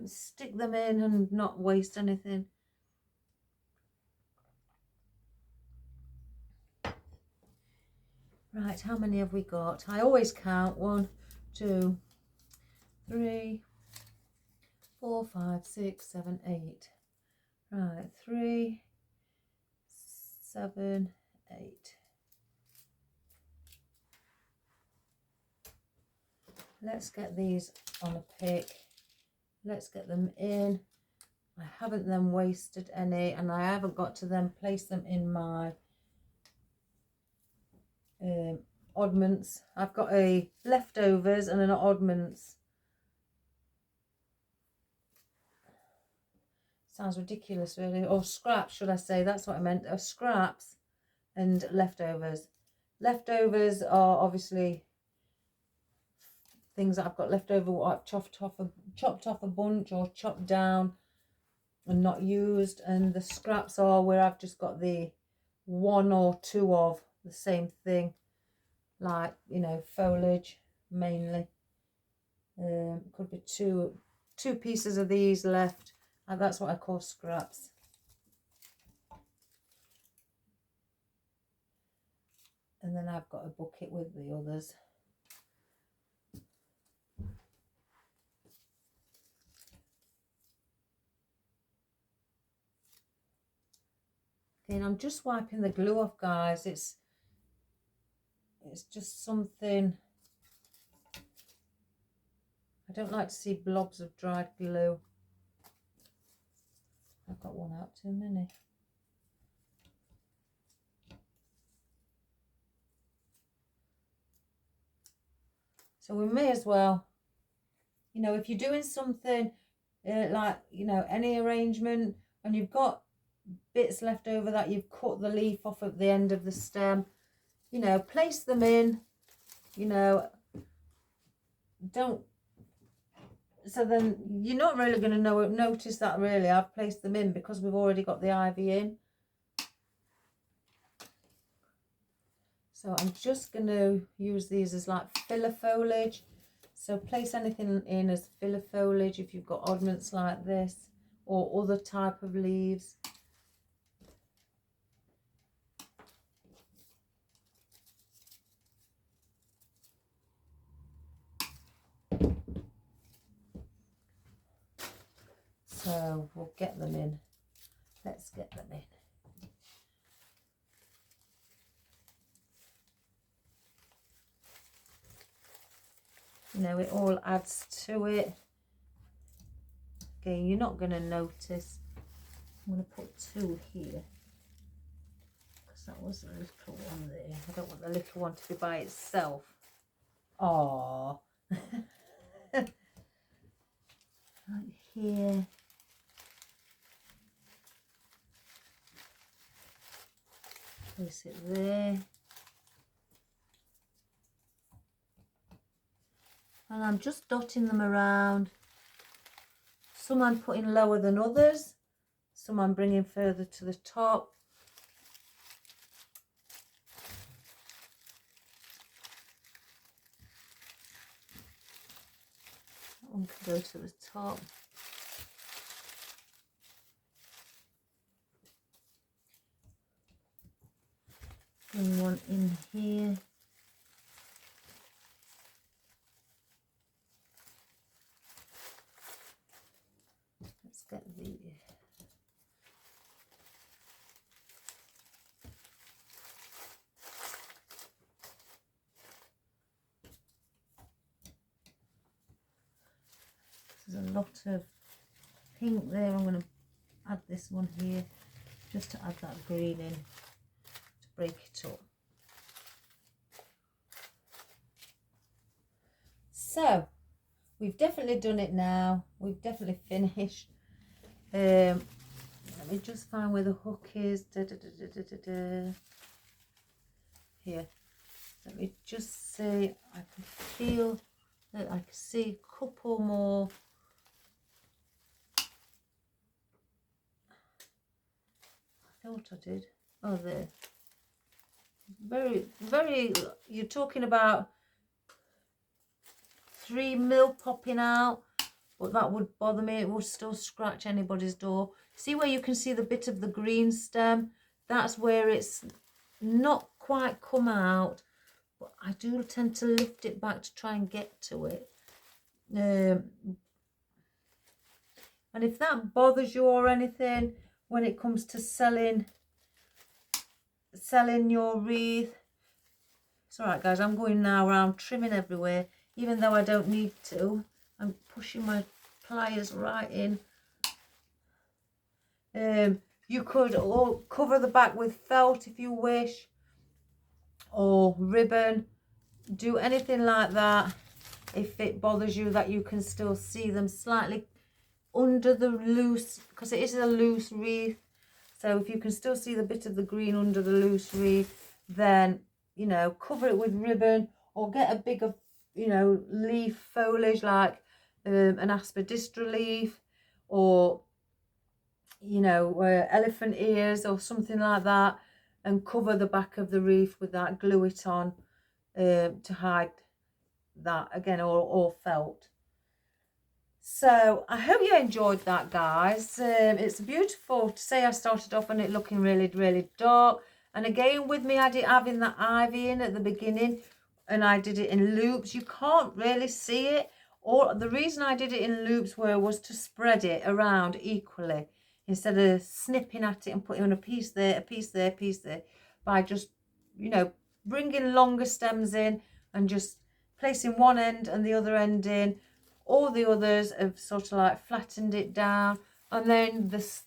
Stick them in and not waste anything. Right, how many have we got? I always count 1, 2, 3, 4, 5, 6, 7, 8. Right, 3, 7, 8. Let's get these on a pick. Let's get them in. I haven't then wasted any, and I haven't got to then place them in my oddments. I've got a leftovers and an oddments. Sounds ridiculous really, or scraps should I say, that's what I meant, scraps and leftovers. Leftovers are obviously things that I've got left over, what I've chopped off a bunch or chopped down and not used, and the scraps are where I've just got the 1 or 2 of the same thing, like, you know, foliage mainly. Could be two pieces of these left, and that's what I call scraps. And then I've got a bucket with the others. And I'm just wiping the glue off, guys. It's just something, I don't like to see blobs of dried glue. I've got one out too many. So we may as well, you know, if you're doing something like, you know, any arrangement and you've got bits left over that you've cut the leaf off at the end of the stem, you know, place them in, you know, don't, so then you're not really going to notice that really I've placed them in, because we've already got the ivy in. So I'm just going to use these as like filler foliage. So place anything in as filler foliage if you've got oddments like this or other type of leaves. So we'll get them in. Let's get them in. You know, it all adds to it. Again, you're not going to notice. I'm going to put 2 here. Because that was the little one there. I don't want the little one to be by itself. Aww. Right here. Place it there. And I'm just dotting them around. Some I'm putting lower than others. Some I'm bringing further to the top. That one can go to the top. Bring one in here. Let's get the there's a lot of pink there. I'm going to add this one here just to add that green in to break it up. So we've definitely done it now. We've definitely finished. Let me just find where the hook is. Here. Let me just see. I can feel that I can see a couple more. I thought I did. Oh, there. Very, you're talking about 3 mil popping out, but that would bother me. It would still scratch anybody's door. See where you can see the bit of the green stem? That's where it's not quite come out, but I do tend to lift it back to try and get to it. And if that bothers you or anything when it comes to selling your wreath, it's all right, guys. I'm going now around trimming everywhere, even though I don't need to. I'm pushing my pliers right in. You could cover the back with felt if you wish, or ribbon. Do anything like that if it bothers you that you can still see them slightly under the loose, because it is a loose wreath. So if you can still see the bit of the green under the loose wreath, then, you know, cover it with ribbon or get a bigger, you know, leaf foliage like an aspidistra leaf, or, you know, elephant ears or something like that, and cover the back of the wreath with that. Glue it on to hide that again, or felt. So I hope you enjoyed that, guys. It's beautiful to say I started off on it looking really dark, and again with me having that ivy in at the beginning, and I did it in loops. You can't really see it, or the reason I did it in loops was to spread it around equally instead of snipping at it and putting on a piece there, a piece there, a piece there, by just, you know, bringing longer stems in and just placing one end and the other end in. All the others have sort of like flattened it down, and then this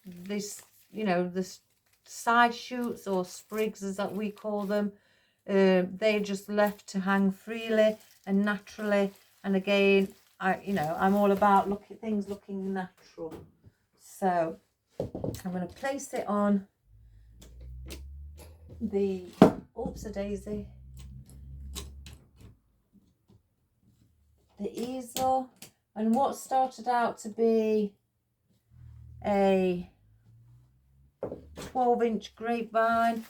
you know, the side shoots or sprigs as that we call them, they're just left to hang freely and naturally. And again, I'm all about things looking natural. So I'm going to place it on the oops a daisy, the easel. And what started out to be a 12-inch grapevine,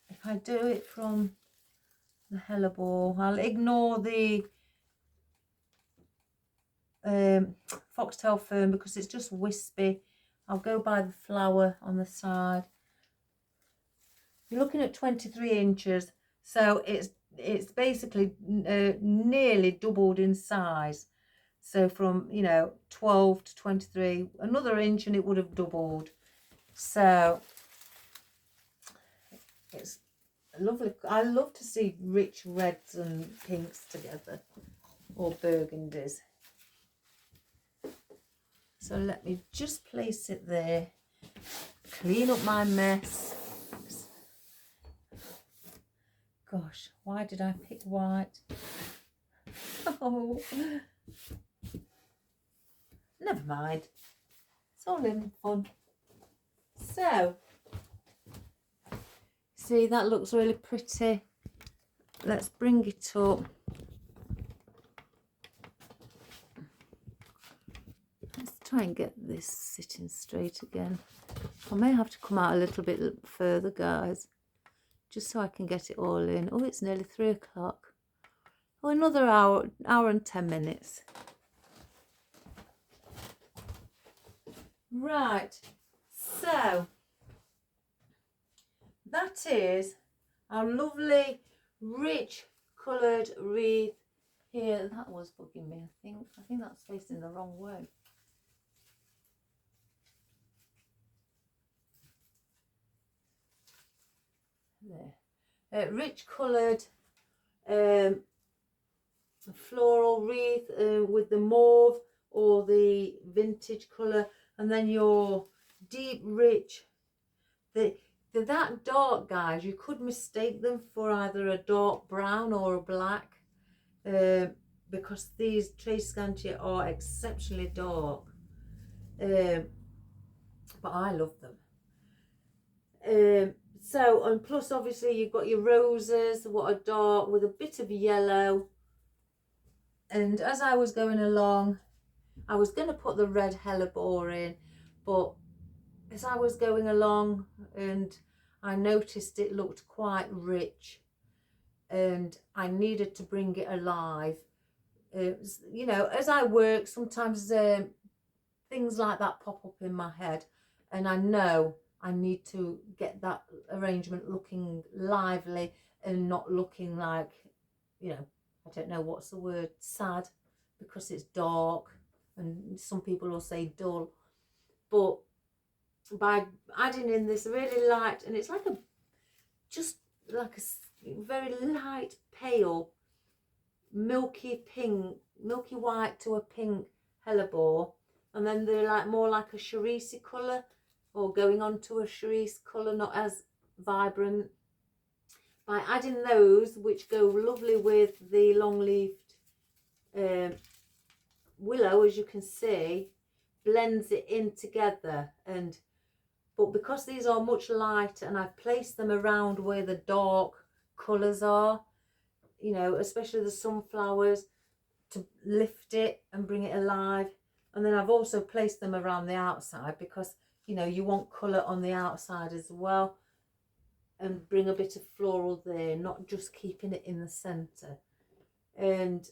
if I do it from the Hellebore. I'll ignore the Foxtail fern because it's just wispy. I'll go by the flower on the side. You're looking at 23 inches, so it's basically nearly doubled in size. So from, you know, 12 to 23, another inch and it would have doubled. So it's lovely. I love to see rich reds and pinks together, or burgundies. So let me just place it there, clean up my mess. Gosh, why did I pick white? Oh, never mind. It's all in fun. So, see, that looks really pretty. Let's bring it up. Let's try and get this sitting straight again. I may have to come out a little bit further, guys, just so I can get it all in. Oh, it's nearly 3 o'clock. Oh, another hour and 10 minutes. Right, so that is our lovely rich coloured wreath here. That was bugging me, I think that's facing the wrong way. There, rich coloured floral wreath with the mauve or the vintage colour, and then your deep rich. They're that dark, guys, you could mistake them for either a dark brown or a black, because these Tradescantia are exceptionally dark, but I love them. So, and plus obviously you've got your roses, what are dark with a bit of yellow. And as I was going along, I was going to put the red Hellebore in, but as I was going along and I noticed it looked quite rich and I needed to bring it alive. You know, as I work, sometimes things like that pop up in my head, and I know I need to get that arrangement looking lively and not looking like, you know, I don't know what's the word, sad, because it's dark, and some people will say dull. But by adding in this really light, and it's like a, just like a very light pale milky pink, milky white to a pink Hellebore, and then they're like more like a cerise colour, or going on to a cerise colour, not as vibrant. By adding those, which go lovely with the long-leafed willow, as you can see, blends it in together. And but because these are much lighter and I've placed them around where the dark colours are, you know, especially the sunflowers, to lift it and bring it alive. And then I've also placed them around the outside because, you know, you want colour on the outside as well, and bring a bit of floral there, not just keeping it in the centre. And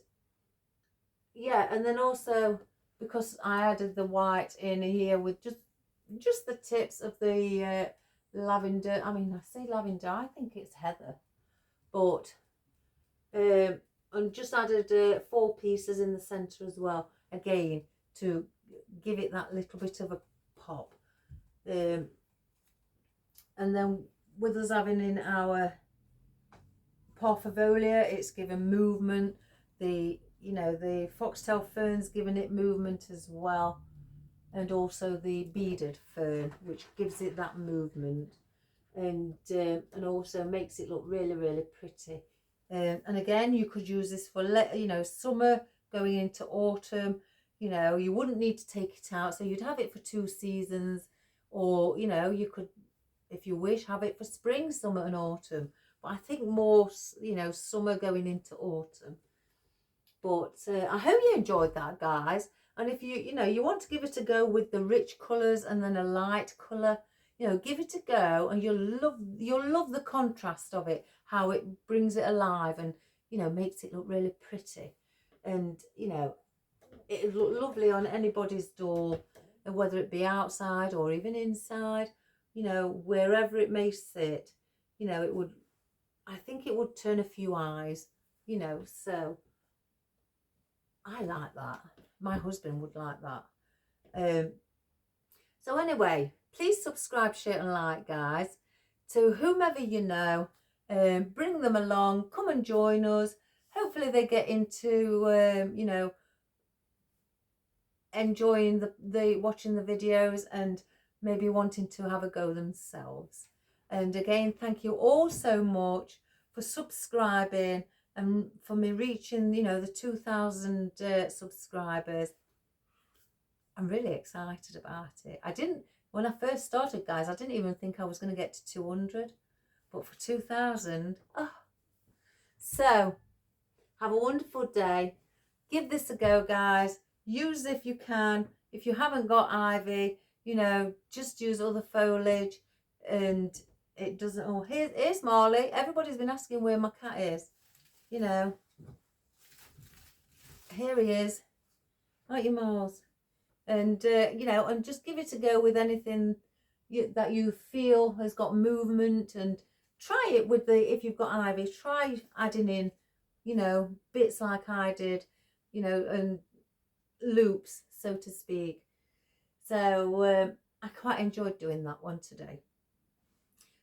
yeah, and then also because I added the white in here with just the tips of the lavender. I mean, I say lavender, I think it's heather, but and just added 4 pieces in the centre as well, again to give it that little bit of a pop. And then with us having in our Parfavolia, it's given movement. The, you know, the Foxtail fern's given it movement as well, and also the Beaded fern, which gives it that movement, and also makes it look really, really pretty. And again, you could use this for, you know, summer going into autumn. You know, you wouldn't need to take it out, so you'd have it for 2 seasons, or, you know, you could, if you wish, have it for spring, summer and autumn. But I think more, you know, summer going into autumn. But I hope you enjoyed that, guys. And if you know, you want to give it a go with the rich colours and then a light colour, you know, give it a go, and you'll love the contrast of it, how it brings it alive and, you know, makes it look really pretty. And, you know, it'll look lovely on anybody's door, and whether it be outside or even inside, you know, wherever it may sit, you know, it would, I think it would turn a few eyes, you know. So I like that. My husband would like that. So anyway, please subscribe, share and like, guys, to whomever you know. Bring them along, come and join us. Hopefully they get into you know, enjoying the watching the videos and maybe wanting to have a go themselves. And again, thank you all so much for subscribing and for me reaching, you know, the 2,000 subscribers. I'm really excited about it. When I first started, guys, I didn't even think I was going to get to 200, but for 2,000, oh. So have a wonderful day. Give this a go, guys. Use if you can. If you haven't got ivy, you know, just use other foliage. And it doesn't, oh, here's Marley. Everybody's been asking where my cat is. You know, here he is. Aren't you, Mars? And, you know, and just give it a go with anything that you feel has got movement. And try it with if you've got ivy, try adding in, you know, bits like I did, you know, and loops, so to speak. So I quite enjoyed doing that one today.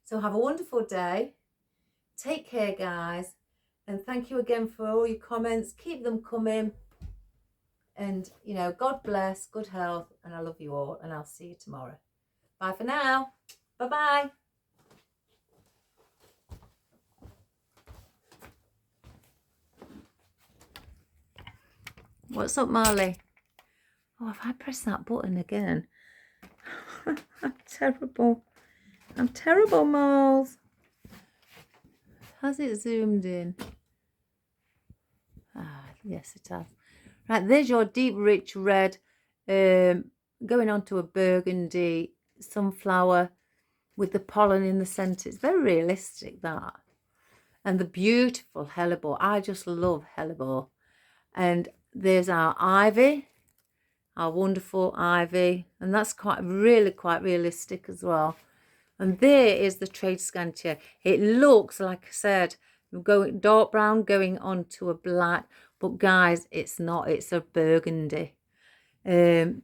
So have a wonderful day. Take care, guys. And thank you again for all your comments. Keep them coming. And, you know, God bless, good health, and I love you all. And I'll see you tomorrow. Bye for now. Bye-bye. What's up, Marley? Oh, have I pressed that button again? I'm terrible. I'm terrible, Miles. Has it zoomed in? Ah, yes, it has. Right, there's your deep, rich red, going on to a burgundy sunflower with the pollen in the centre. It's very realistic, that. And the beautiful Hellebore. I just love Hellebore. And there's our ivy, our wonderful ivy. And that's quite realistic as well. And there is the Tradescantia. It looks, like I said, going dark brown going on to a black. But guys, it's not. It's a burgundy. And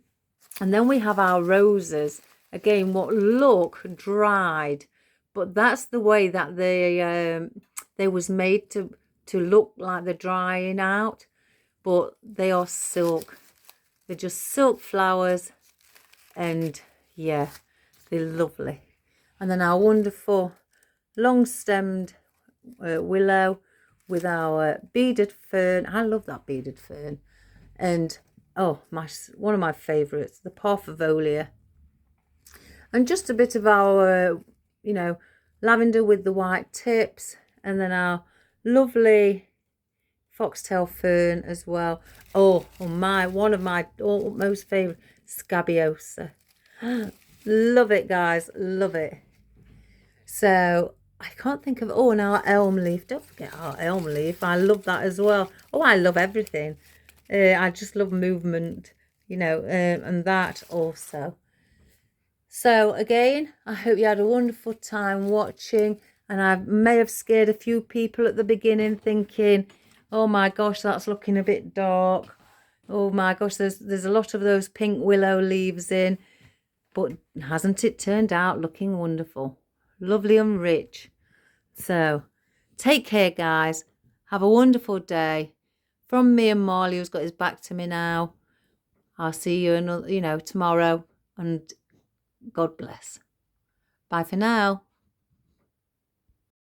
then we have our roses. Again, what look dried. But that's the way that they was made to look like they're drying out. But they are silk. They're just silk flowers. And yeah, they're lovely. And then our wonderful long-stemmed willow with our beaded fern. I love that beaded fern. And, oh, one of my favourites, the Parfavolia. And just a bit of our, you know, lavender with the white tips. And then our lovely Foxtail fern as well. Oh, one of my most favourite, Scabiosa. Love it, guys. Love it. So I can't think of, and our elm leaf. Don't forget our elm leaf. I love that as well. Oh, I love everything. I just love movement, you know, and that also. So again, I hope you had a wonderful time watching. And I may have scared a few people at the beginning thinking, oh my gosh, that's looking a bit dark. Oh my gosh, there's a lot of those pink willow leaves in. But hasn't it turned out looking wonderful? Lovely and rich. So take care, guys. Have a wonderful day. From me and Marley, who's got his back to me now. I'll see you tomorrow. And God bless. Bye for now.